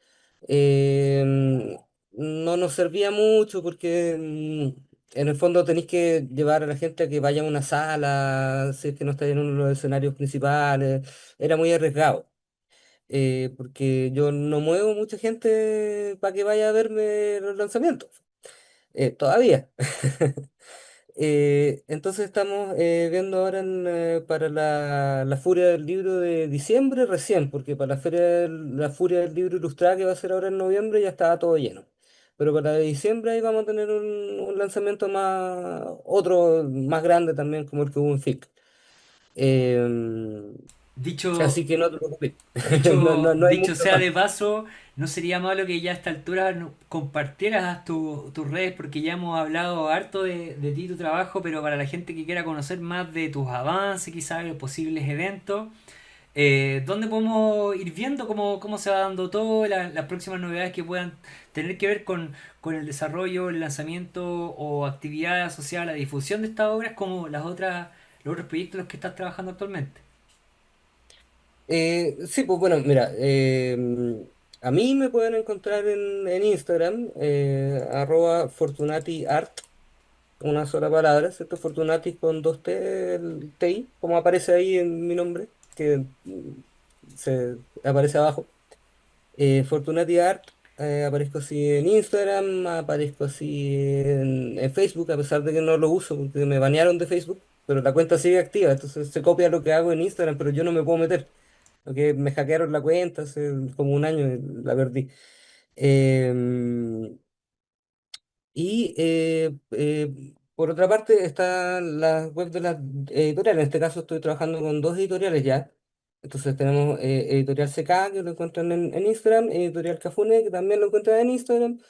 No nos servía mucho porque en el fondo tenéis que llevar a la gente a que vaya a una sala, si es que no está en uno de los escenarios principales. Era muy arriesgado. Porque yo no muevo mucha gente para que vaya a verme los lanzamientos. Todavía. Entonces estamos viendo ahora para la Furia del Libro de diciembre recién, porque para la Furia del Libro Ilustrada que va a ser ahora en noviembre ya estaba todo lleno. Pero para diciembre ahí vamos a tener un lanzamiento otro más grande también como el que hubo en FIC. Dicho, Así que no te preocupes, no hay dicho mucho sea más. de paso, no sería malo que ya a esta altura compartieras tus redes, porque ya hemos hablado harto de ti y tu trabajo, pero para la gente que quiera conocer más de tus avances, quizás los posibles eventos, ¿dónde podemos ir viendo cómo se va dando todo, las próximas novedades que puedan tener que ver con el desarrollo, el lanzamiento o actividad asociada a la difusión de estas obras, como los otros proyectos en los que estás trabajando actualmente? Sí, pues bueno, mira, a mí me pueden encontrar en Instagram, @fortunatiart, una sola palabra, ¿cierto? Fortunati con dos T, el TI, como aparece ahí en mi nombre, que se aparece abajo. Fortunati Art, aparezco así en Instagram, aparezco así en Facebook, a pesar de que no lo uso porque me banearon de Facebook, pero la cuenta sigue activa, entonces se copia lo que hago en Instagram, pero yo no me puedo meter, porque me hackearon la cuenta hace como un año y la perdí. Em, por otra parte están las webs de las editoriales. En este caso estoy trabajando con dos editoriales ya. Entonces tenemos Editorial CK, que lo encuentran en Instagram, Editorial Cafune, que también lo encuentran en Instagram.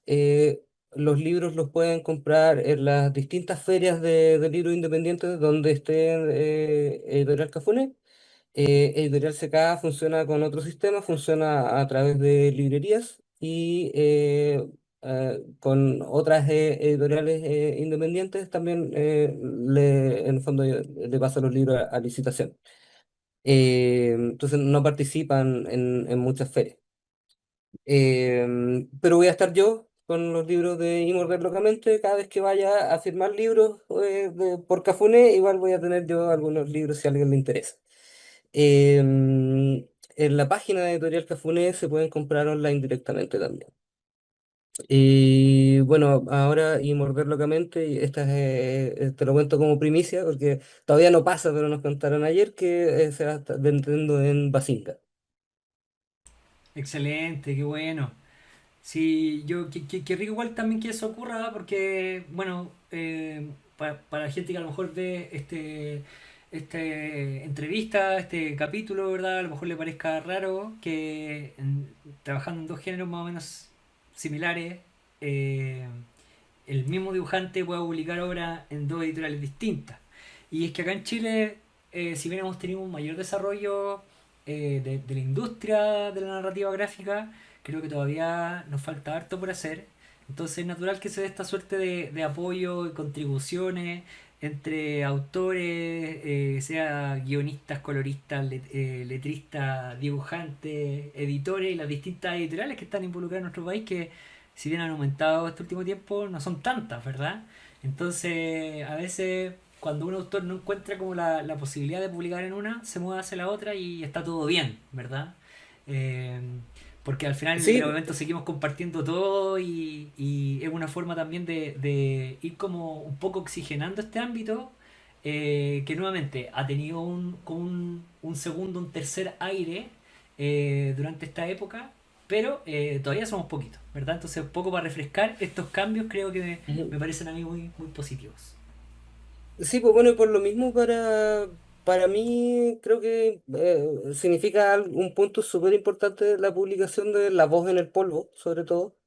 Eh, los libros los pueden comprar en las distintas ferias de libros independientes donde esté Editorial Cafune. Editorial CK funciona con otro sistema, funciona a través de librerías y con otras editoriales independientes también en el fondo le pasan los libros a licitación. Entonces no participan en muchas ferias. Pero voy a estar yo con los libros de Y Morder Locamente. Cada vez que vaya a firmar libros por Cafuné, igual voy a tener yo algunos libros si a alguien le interesa. En la página de Editorial Cafuné se pueden comprar online directamente también. Y bueno, ahora Y Morder Locamente, y esta te lo cuento como primicia porque todavía no pasa, pero nos contaron ayer que se va a estar vendiendo en Basinga. Excelente, qué bueno. Sí, yo, qué rico igual también que eso ocurra, porque, bueno, para la gente que a lo mejor ve este entrevista, este capítulo, ¿verdad? A lo mejor le parezca raro que trabajando en dos géneros más o menos similares, eh, el mismo dibujante pueda publicar obras en dos editoriales distintas. Y es que acá en Chile, si bien hemos tenido un mayor desarrollo de la industria de la narrativa gráfica, creo que todavía nos falta harto por hacer. Entonces es natural que se dé esta suerte de apoyo y contribuciones entre autores, sea guionistas, coloristas, letristas, dibujantes, editores y las distintas editoriales que están involucradas en nuestro país, que si bien han aumentado este último tiempo, no son tantas, ¿verdad? Entonces, a veces cuando un autor no encuentra como la posibilidad de publicar en una, se mueve hacia la otra y está todo bien, ¿verdad? Eh, Porque al final en Sí, el momento seguimos compartiendo todo y es una forma también de ir como un poco oxigenando este ámbito, que nuevamente ha tenido como un segundo, un tercer aire durante esta época, pero todavía somos poquitos, ¿verdad? Entonces, un poco para refrescar estos cambios creo que me ujú. parecen a mí muy, muy positivos. Sí, pues bueno, y por lo mismo para mí creo que significa un punto súper importante la publicación de La Voz en el Polvo, sobre todo,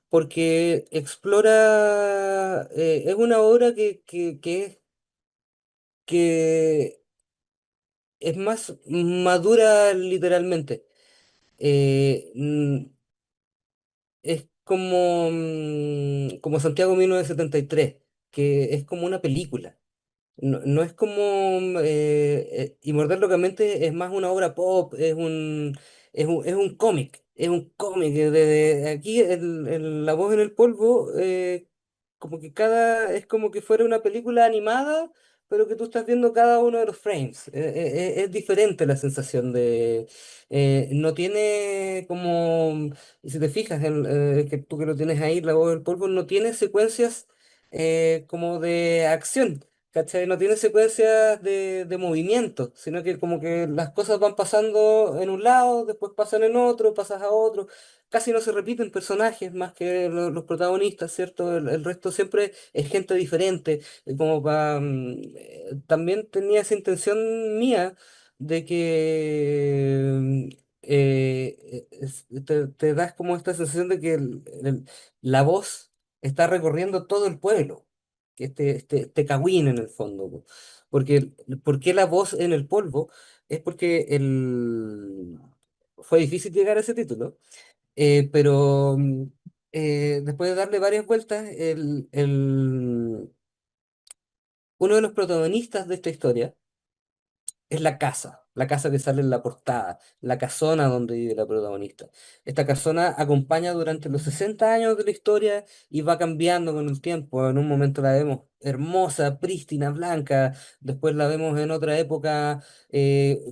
porque explora, es una obra que es más madura literalmente. Es como Santiago 1973, que es como una película. No es como Y Morder Locamente es más una obra pop, es un cómic, es un cómic. Aquí La Voz en el Polvo, como que es como que fuera una película animada, pero que tú estás viendo cada uno de los frames. Es diferente la sensación no tiene como, y si te fijas, que tú que lo tienes ahí, La Voz del Polvo, no tiene secuencias como de acción. ¿Cachai? No tiene secuencias de movimiento, sino que como que las cosas van pasando en un lado, después pasan en otro, pasas a otro. Casi no se repiten personajes más que los protagonistas, ¿cierto? El resto siempre es gente diferente. También tenía esa intención mía de que te das como esta sensación de que la voz está recorriendo todo el pueblo, que este cagüín en el fondo, po. Porque, ¿por qué la voz en el polvo? Es porque fue difícil llegar a ese título, pero después de darle varias vueltas, uno de los protagonistas de esta historia es la casa que sale en la portada, la casona donde vive la protagonista. Esta casona acompaña durante los 60 años de la historia y va cambiando con el tiempo. En un momento la vemos hermosa, prístina, blanca, después la vemos en otra época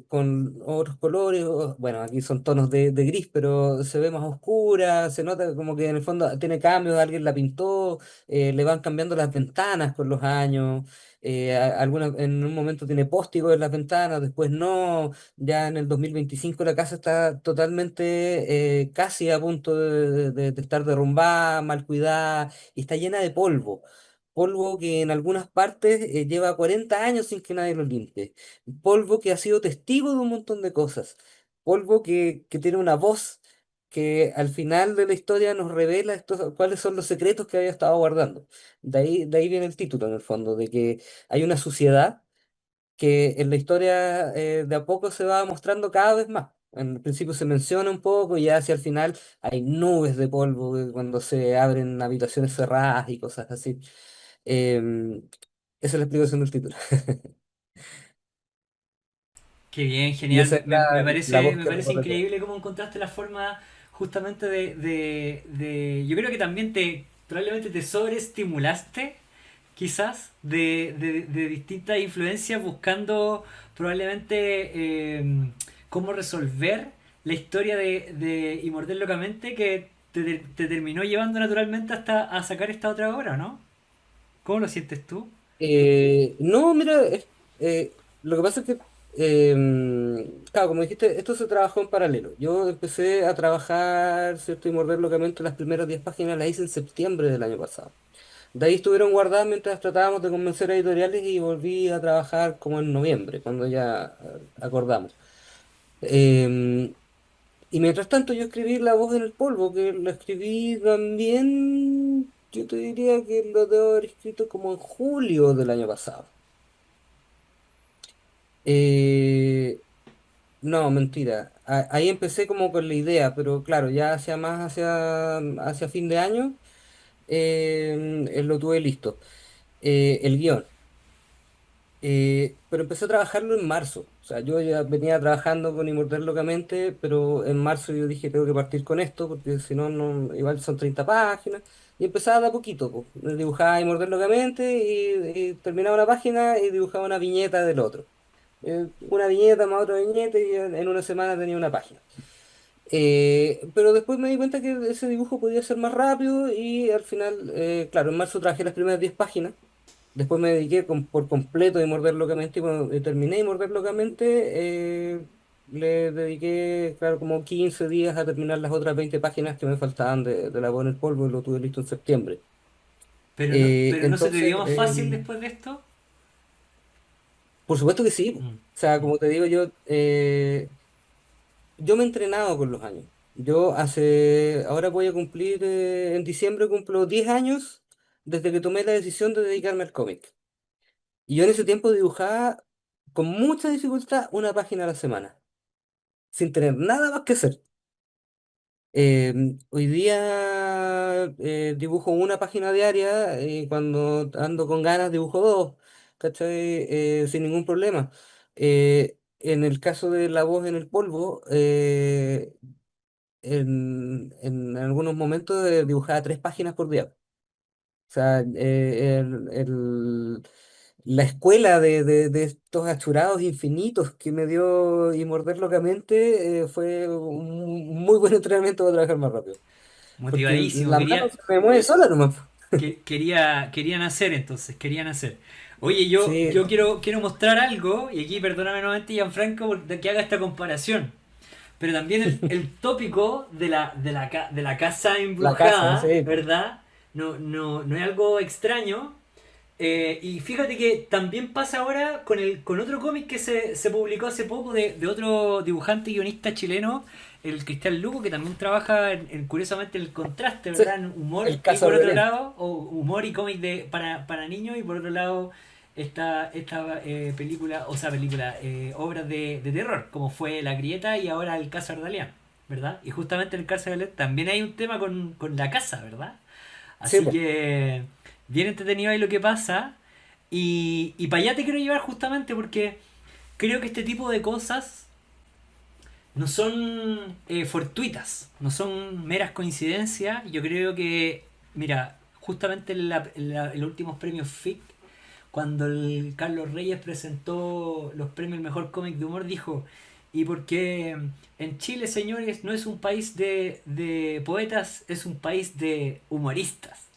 con otros colores. Bueno, aquí son tonos de gris, pero se ve más oscura, se nota como que en el fondo tiene cambios, alguien la pintó, le van cambiando las ventanas con los años. En un momento tiene póstigo en las ventanas, después no. Ya en el 2025 la casa está totalmente casi a punto de estar derrumbada, mal cuidada y está llena de polvo. Polvo que en algunas partes lleva 40 años sin que nadie lo limpie. Polvo que ha sido testigo de un montón de cosas. Polvo que tiene una voz que al final de la historia nos revela cuáles son los secretos que había estado guardando. De ahí viene el título, en el fondo, de que hay una suciedad que en la historia de a poco se va mostrando cada vez más. En el principio se menciona un poco y ya hacia el final hay nubes de polvo cuando se abren habitaciones cerradas y cosas así. Em, Esa es la explicación del título. Qué bien, Y genial. esa es la voz Me que parece recorre todo. increíble cómo encontraste la forma justamente yo creo que también probablemente te sobreestimulaste, quizás, de distintas influencias buscando probablemente cómo resolver la historia y morder locamente que te terminó llevando naturalmente hasta a sacar esta otra obra, ¿no? ¿Cómo lo sientes tú? No, mira, lo que pasa es que, claro, como dijiste, esto se trabajó en paralelo. Yo empecé a trabajar, ¿cierto? Y morder locamente las primeras 10 páginas las hice en septiembre del año pasado. De ahí estuvieron guardadas mientras tratábamos de convencer a editoriales y volví a trabajar como en noviembre, cuando ya acordamos. Em, y mientras tanto yo escribí La voz en el polvo, que lo escribí también, yo te diría que lo debo haber escrito como en julio del año pasado. Eh, no, mentira. Ahí empecé como con la idea, pero claro, ya hacia más hacia fin de año lo tuve listo. El guión. Pero empecé a trabajarlo en marzo. O sea, yo ya venía trabajando con Inmortal Locamente, pero en marzo yo dije, tengo que partir con esto, porque si no, igual son 30 páginas. Y empezaba de a poquito, pues. Dibujaba Inmortal Locamente y terminaba una página y dibujaba una viñeta del otro. Una viñeta más otra viñeta y en una semana tenía una página. Pero después me di cuenta que ese dibujo podía ser más rápido y al final, claro, en marzo trabajé las primeras 10 páginas. Después me dediqué por completo a Morder Locamente y cuando terminé de Morder Locamente, le dediqué, claro, como 15 días a terminar las otras 20 páginas que me faltaban de La voz en el polvo y lo tuve listo en septiembre. Pero no se te Entonces, dio más fácil después de esto. por supuesto que sí, po. O Mm, sea, mm. como te digo, yo me he entrenado con los años. Ahora voy a cumplir, en diciembre cumplo 10 años desde que tomé la decisión de dedicarme al cómic. Y yo en ese tiempo dibujaba con mucha dificultad una página a la semana, sin tener nada más que hacer. Hoy día dibujo una página diaria y cuando ando con ganas dibujo dos, ¿cachai? Sin ningún problema. En el caso de La voz en el polvo, en algunos momentos dibujaba 3 páginas por día. O sea, la escuela de estos achurados infinitos que me dio y morder locamente fue un muy buen entrenamiento para trabajar más rápido. Porque Motivadísimo, la mano se me mueve sola nomás. querían hacer entonces, querían hacer. Oye, Sí, yo quiero mostrar algo, y aquí perdóname nuevamente, Gianfranco, que haga esta comparación. Pero también el tópico de la casa la casa, embrujada, sí. ¿verdad? No es algo extraño. Y fíjate que también pasa ahora con otro cómic que se publicó hace poco de otro dibujante y guionista chileno, el Cristian Lugo, que también trabaja curiosamente el contraste, Sí, ¿verdad? En humor el y caso por de otro Belén. lado, o humor y cómic para niños, y por otro lado esta película, o sea, obras de terror, como fue La Grieta y ahora el caso Ardalian, ¿verdad? Y justamente en el caso de Ardalian también hay un tema con la casa, ¿verdad? Sí, Así pues. que bien entretenido ahí lo que pasa. Y para allá te quiero llevar justamente porque creo que este tipo de cosas no son fortuitas, no son meras coincidencias. Yo creo que, mira, justamente en los últimos premios FIC, cuando el Carlos Reyes presentó los premios al mejor cómic de humor, dijo, y porque en Chile, señores, no es un país de poetas, es un país de humoristas,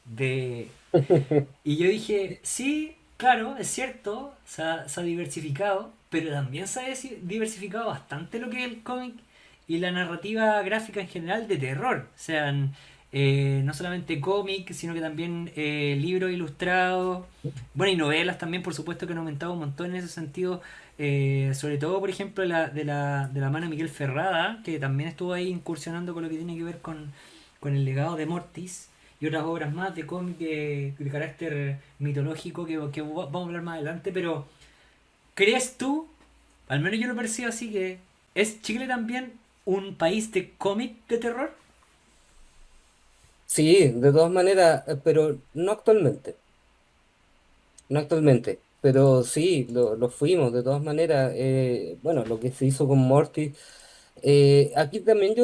y yo dije, sí, claro, es cierto, se ha diversificado, pero también se ha diversificado bastante lo que es el cómic y la narrativa gráfica en general de terror. O sea, no solamente cómic, sino que también libros ilustrados, bueno, y novelas también, por supuesto, que han aumentado un montón en ese sentido. Sobre todo, por ejemplo, de la mano de Miguel Ferrada, que también estuvo ahí incursionando con lo que tiene que ver con el legado de Mortis y otras obras más de cómic de carácter mitológico que vamos a hablar más adelante, pero ¿Crees tú, al menos yo lo percibo así, que es Chile también un país de cómic de terror? Sí, de todas maneras, pero no actualmente, no actualmente, pero sí, lo fuimos, de todas maneras. Bueno, lo que se hizo con Morty, aquí también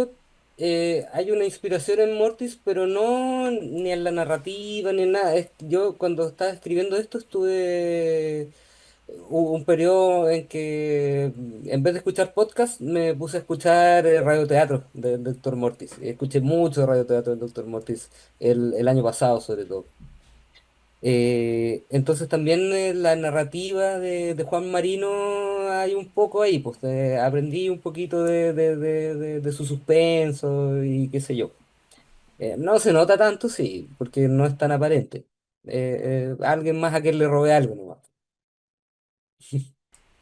hay una inspiración en Mortis, pero no ni en la narrativa ni en nada. Yo cuando estaba escribiendo esto hubo un periodo en que en vez de escuchar podcast me puse a escuchar radioteatro del Doctor Mortis. Escuché mucho radioteatro del Doctor Mortis el año pasado sobre todo. Entonces también la narrativa de Juan Marino hay un poco ahí, pues aprendí un poquito de su suspenso y qué sé yo. No se nota tanto, sí, porque no es tan aparente. Alguien más a quien le robe algo nomás.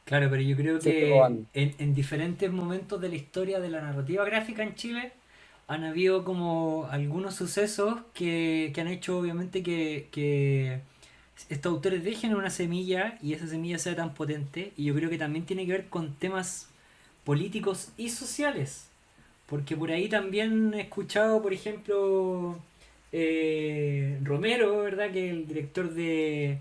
Claro, pero yo creo Siempre que robando. en diferentes momentos de la historia de la narrativa gráfica en Chile han habido como algunos sucesos que han hecho obviamente que estos autores dejen una semilla y esa semilla sea tan potente. Y yo creo que también tiene que ver con temas políticos y sociales. Porque por ahí también he escuchado, por ejemplo, Romero, ¿verdad? Que es el director de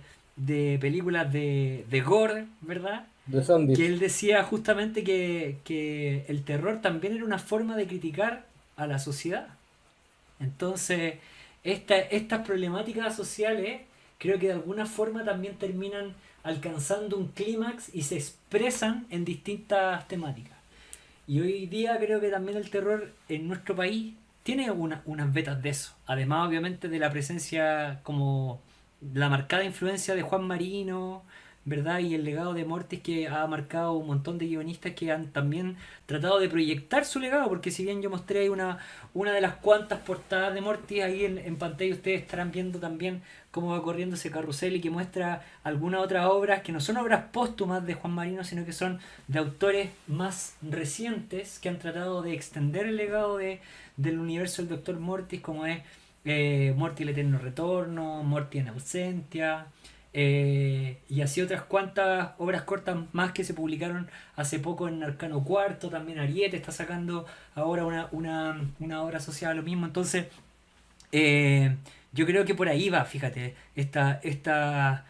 películas de gore, ¿verdad? De Que zombies. él decía justamente que el terror también era una forma de criticar a la sociedad. Entonces, estas problemáticas sociales creo que de alguna forma también terminan alcanzando un clímax y se expresan en distintas temáticas. Y hoy día creo que también el terror en nuestro país tiene unas vetas de eso. Además, obviamente, de la presencia como la marcada influencia de Juan Marino, ¿verdad? Y el legado de Mortis que ha marcado un montón de guionistas que han también tratado de proyectar su legado, porque si bien yo mostré ahí una de las cuantas portadas de Mortis ahí en pantalla, ustedes estarán viendo también cómo va corriendo ese carrusel y que muestra algunas otras obras que no son obras póstumas de Juan Marino, sino que son de autores más recientes que han tratado de extender el legado del universo del Doctor Mortis, como es Morty el Eterno Retorno, Morty en Ausentia, y así otras cuantas obras cortas más que se publicaron hace poco en Arcano Cuarto, también Ariete está sacando ahora una obra asociada a lo mismo, entonces eh, yo creo que por ahí va, fíjate, esta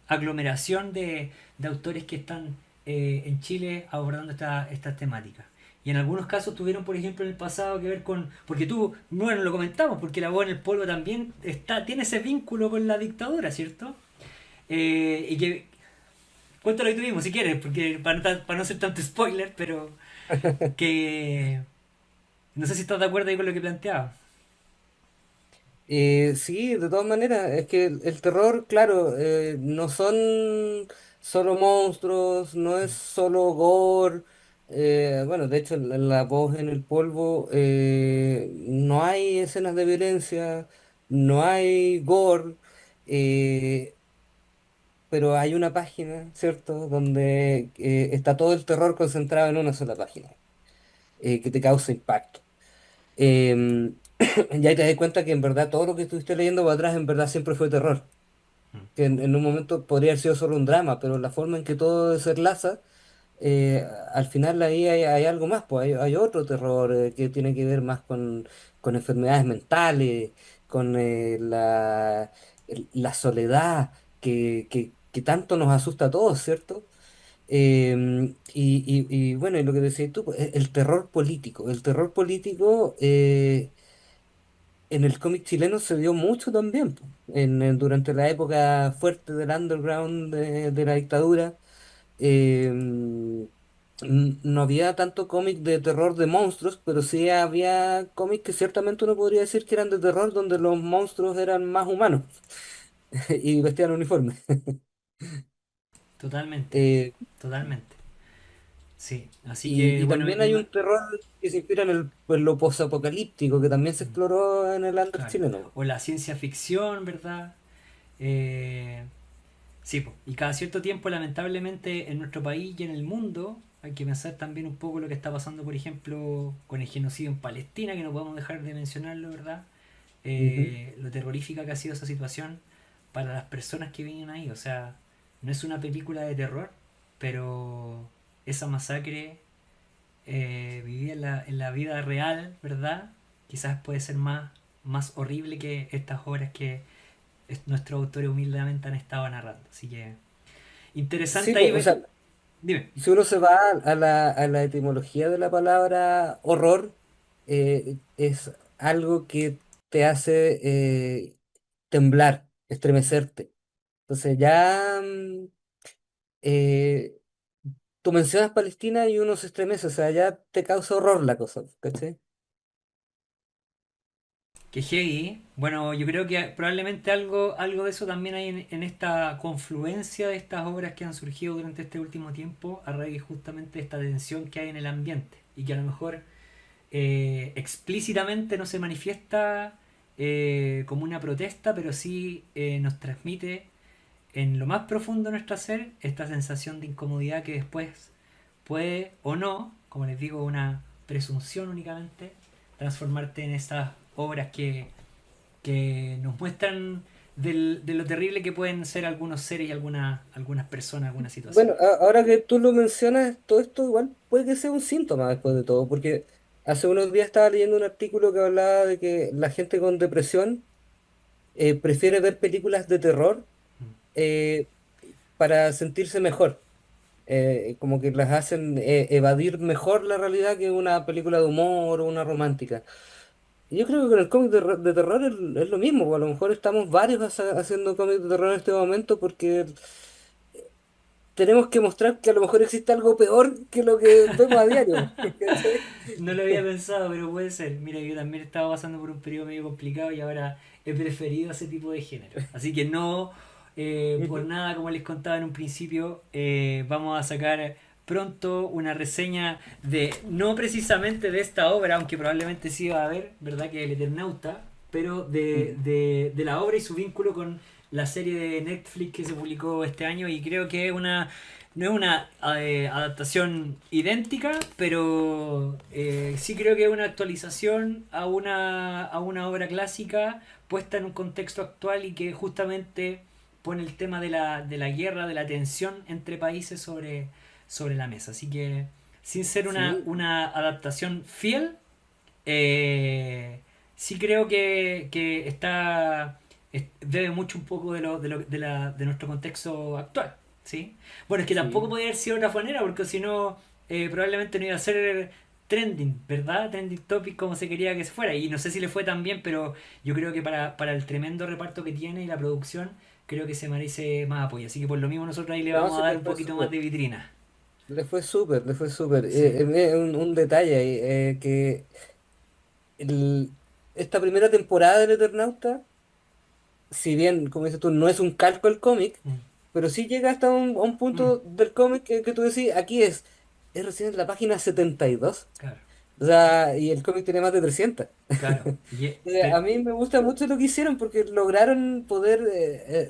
aglomeración de autores que están en Chile abordando estas temáticas. Y en algunos casos tuvieron, por ejemplo, en el pasado que ver con. Porque tú, bueno, lo comentamos, porque la voz en el polvo también tiene ese vínculo con la dictadura, ¿cierto? Y que. Cuéntalo que tuvimos, si quieres, porque para no ser tanto spoiler, pero que. No sé si estás de acuerdo ahí con lo que planteaba. Sí, de todas maneras, es que el terror, claro, no son solo monstruos, no es solo gore. Bueno, de hecho, la voz en el polvo, no hay escenas de violencia, no hay gore, eh, pero hay una página, ¿cierto?, donde está todo el terror concentrado en una sola página, que te causa impacto. Em, y ahí te das cuenta que en verdad todo lo que estuviste leyendo para atrás en verdad siempre fue terror. Que en un momento podría haber sido solo un drama, pero la forma en que todo se enlaza, eh, al final ahí hay algo más, pues hay otro terror que tiene que ver más con enfermedades mentales, con la soledad que tanto nos asusta a todos, ¿cierto? Y bueno, y lo que decías tú, pues, el terror político. El terror político en el cómic chileno se dio mucho también, po. Durante la época fuerte del underground de la dictadura, no había tanto cómic de terror de monstruos, pero sí había cómics que ciertamente uno podría decir que eran de terror, donde los monstruos eran más humanos y vestían uniforme. Totalmente, Eh, totalmente. Sí, así y, que y bueno, también hay un terror que se inspira en lo posapocalíptico, que también se exploró en el under claro. chileno. O la ciencia ficción, ¿verdad? Eh, sí, po. Y cada cierto tiempo, lamentablemente, en nuestro país y en el mundo, hay que pensar también un poco lo que está pasando, por ejemplo, con el genocidio en Palestina, que no podemos dejar de mencionarlo, ¿verdad? Ujú. Lo terrorífica que ha sido esa situación para las personas que viven ahí. O sea, no es una película de terror, pero esa masacre vivida en la vida real, ¿verdad? Quizás puede ser más horrible que estas obras que nuestros autores humildemente han estado narrando. Así que Sí, interesante ahí pues, o ver. sea, Dime. si uno se va a la etimología de la palabra horror, es algo que te hace temblar, estremecerte. Entonces ya eh, tú mencionas Palestina y uno se estremece, o sea, ya te causa horror la cosa, ¿cachai? Que heavy. Bueno, yo creo que probablemente algo de eso también hay en esta confluencia de estas obras que han surgido durante este último tiempo a raíz justamente de esta tensión que hay en el ambiente y que a lo mejor explícitamente no se manifiesta como una protesta, pero sí nos transmite en lo más profundo de nuestro ser esta sensación de incomodidad que después puede o no, como les digo, una presunción únicamente, transformarte en esas obras que nos muestran de lo terrible que pueden ser algunos seres y algunas personas, algunas Bueno, situaciones. ahora que tú lo mencionas, todo esto igual puede que sea un síntoma después de todo, porque hace unos días estaba leyendo un artículo que hablaba de que la gente con depresión prefiere ver películas de terror eh, para sentirse mejor. Como que las hacen evadir mejor la realidad que una película de humor o una romántica. Y yo creo que con el cómic de terror es lo mismo, o a lo mejor estamos varios haciendo cómics de terror en este momento porque tenemos que mostrar que a lo mejor existe algo peor que lo que vemos a diario. ¿Cachai? No lo había pensado, pero puede ser. Mira, yo también estaba pasando por un periodo medio complicado y ahora he preferido ese tipo de género. Así que no, por Ujú. nada, como les contaba en un principio, vamos a sacar pronto una reseña de, no precisamente de esta obra, aunque probablemente sí va a haber, ¿verdad? Que es El Eternauta, pero Mm. de la obra y su vínculo con la serie de Netflix que se publicó este año y creo que es una no es una adaptación idéntica, pero sí creo que es una actualización a una obra clásica puesta en un contexto actual y que justamente pone el tema de la guerra, de la tensión entre países sobre la mesa. Así que sin ser Sí, una adaptación fiel, eh, sí creo que debe mucho un poco de nuestro contexto actual. ¿Sí? Bueno, es que tampoco sí. podía haber sido de otra manera, porque si no, probablemente no iba a ser trending, ¿verdad? Trending topic como se quería que se fuera. Y no sé si le fue tan bien, pero yo creo que para el tremendo reparto que tiene y la producción, creo que se merece más apoyo. Así que por lo mismo nosotros ahí le No, vamos a sí, dar le un fue poquito más súper. de vitrina. Le fue súper, le fue súper. Sí. Un detalle ahí, que el- esta primera temporada del Eternauta, si bien, como dices tú, no es un calco del cómic, Mm, pero sí llega hasta a un mm, punto del cómic que tú decís, aquí es recién en la página 72. claro, O sea, y el cómic tiene más de 300. claro. A mí me gusta mucho lo que hicieron porque lograron poder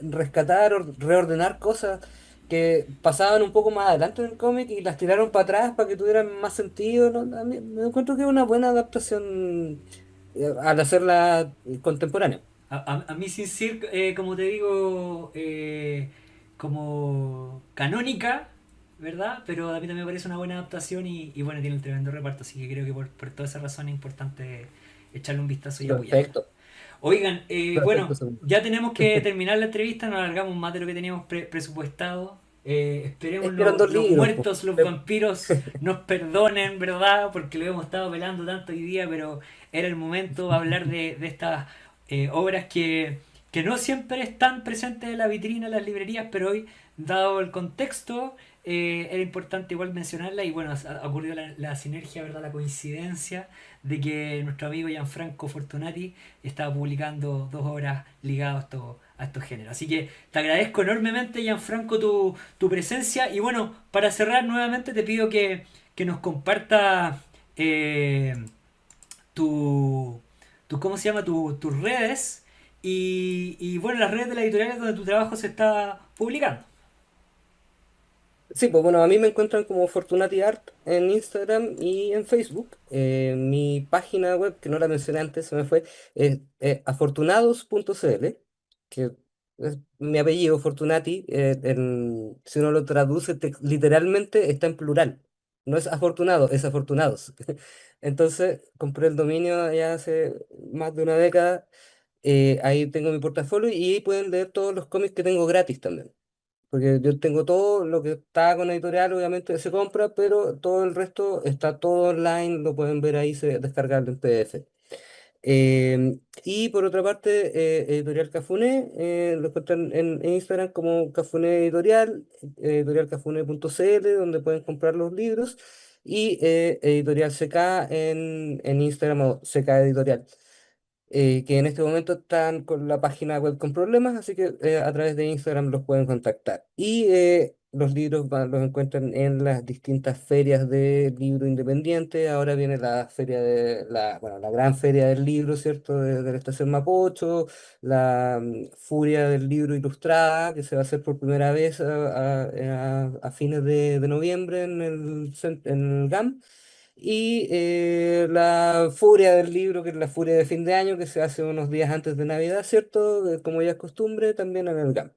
rescatar o reordenar cosas que pasaban un poco más adelante en el cómic y las tiraron para atrás para que tuvieran más sentido, ¿no? A mí me encuentro que es una buena adaptación al hacerla contemporánea. A mí sin ser, como te digo, como canónica, ¿verdad? Pero a mí también me parece una buena adaptación y bueno, tiene un tremendo reparto, así que creo que por toda esa razón es importante echarle un vistazo y apoyarla. Perfecto, Oigan, perfecto, bueno, segundo. ya tenemos que terminar la entrevista, nos alargamos más de lo que teníamos presupuestado. Esperemos Es que eran dos los libros, po. muertos, los vampiros nos perdonen, ¿verdad? Porque lo hemos estado velando tanto hoy día, pero era el momento de hablar de estas obras que no siempre están presentes en la vitrina, en las librerías, pero hoy, dado el contexto, era importante igual mencionarla y bueno, ha ocurrido la sinergia, ¿verdad? La coincidencia de que nuestro amigo Gianfranco Fortunati estaba publicando dos obras ligadas a estos géneros. Así que te agradezco enormemente, Gianfranco, tu presencia. Y bueno, para cerrar nuevamente te pido que nos comparta tu, ¿cómo se llama? Tus redes y bueno, las redes de las editoriales donde tu trabajo se está publicando. Sí, pues bueno, a mí me encuentran como Fortunati Art en Instagram y en Facebook. Mi página web, que no la mencioné antes, se me fue, es afortunados.cl, que es mi apellido, Fortunati, si uno lo traduce literalmente está en plural. No es afortunado, es afortunados. Entonces, compré el dominio ya hace más de una década. Ahí tengo mi portafolio y ahí pueden leer todos los cómics que tengo gratis también. Porque yo tengo todo lo que está con editorial, obviamente se compra, pero todo el resto está todo online, lo pueden ver ahí, descargando en PDF. Y por otra parte, Editorial Cafuné, lo encuentran en Instagram como Cafuné Editorial, editorialcafuné.cl, donde pueden comprar los libros, y Editorial CK en Instagram o CK Editorial, que en este momento están con la página web con problemas, así que a través de Instagram los pueden contactar. Y los libros los encuentran en las distintas ferias de libro independiente. Ahora viene la feria bueno, la gran feria del libro, ¿cierto? De la estación Mapocho, la Furia del Libro Ilustrada, que se va a hacer por primera vez a fines de noviembre en el GAM. Y la furia del libro, que es la furia de fin de año, que se hace unos días antes de Navidad, ¿cierto? Como ya es costumbre, también en el GAM.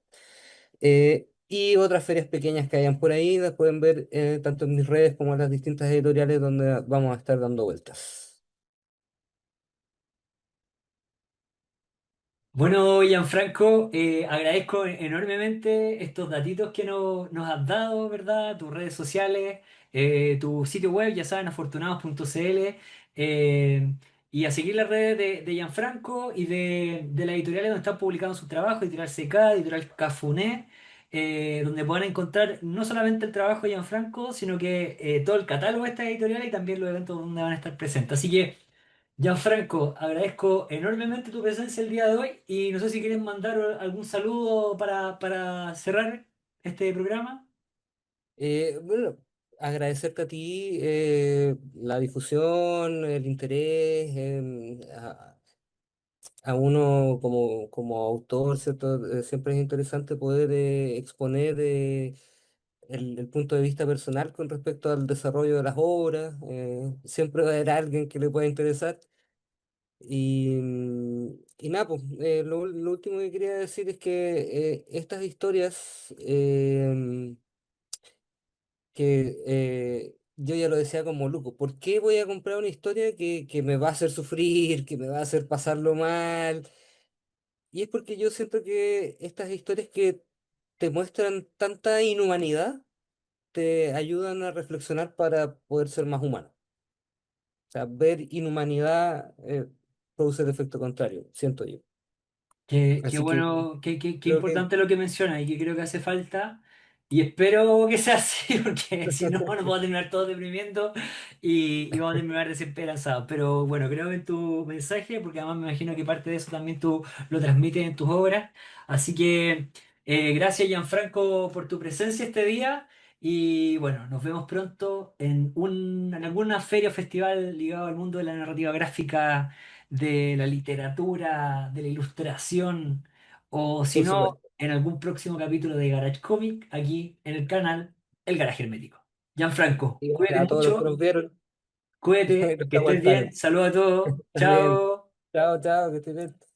Y otras ferias pequeñas que hayan por ahí, las pueden ver tanto en mis redes como en las distintas editoriales donde vamos a estar dando vueltas. Bueno, Gianfranco, agradezco enormemente estos datitos que nos has dado, ¿verdad? Tus redes sociales, tu sitio web, ya saben, afortunados.cl, y a seguir las redes de Gianfranco y de las editoriales donde están publicando sus trabajos, Editorial CK, Editorial Cafuné, donde puedan encontrar no solamente el trabajo de Gianfranco, sino que todo el catálogo de estas editoriales y también los eventos donde van a estar presentes. Así que... Gianfranco, agradezco enormemente tu presencia el día de hoy y no sé si quieres mandar algún saludo para cerrar este programa. Bueno, agradecerte a ti la difusión, el interés, a uno como autor, ¿cierto? Siempre es interesante poder exponer el punto de vista personal con respecto al desarrollo de las obras. Siempre va a haber alguien que le pueda interesar. Y nada, pues, lo último que quería decir es que estas historias yo ya lo decía como Luco, ¿por qué voy a comprar una historia que me va a hacer sufrir, que me va a hacer pasarlo mal? Y es porque yo siento que estas historias que te muestran tanta inhumanidad te ayudan a reflexionar para poder ser más humano. O sea, ver inhumanidad produce el efecto contrario, siento yo. Qué Así que bueno, qué creo que importante lo que mencionas y que creo que hace falta. Y espero que sea así, porque si no, nos vamos a terminar todos deprimiendo y vamos a terminar desesperanzados. Pero bueno, creo en tu mensaje, porque además me imagino que parte de eso también tú lo transmites en tus obras. Así que gracias, Gianfranco, por tu presencia este día. Y bueno, nos vemos pronto en alguna feria o festival ligado al mundo de la narrativa gráfica, de la literatura, de la ilustración, o si por no, supuesto. en algún próximo capítulo de Garage Comic, aquí en el canal El Garaje Hermético. Gianfranco, Y cuídate a todos los que mucho, nos vieron y cuídate, los que que estés bien, aguantaron. saludos a todos, También. chao. Chao, chao, que estés bien.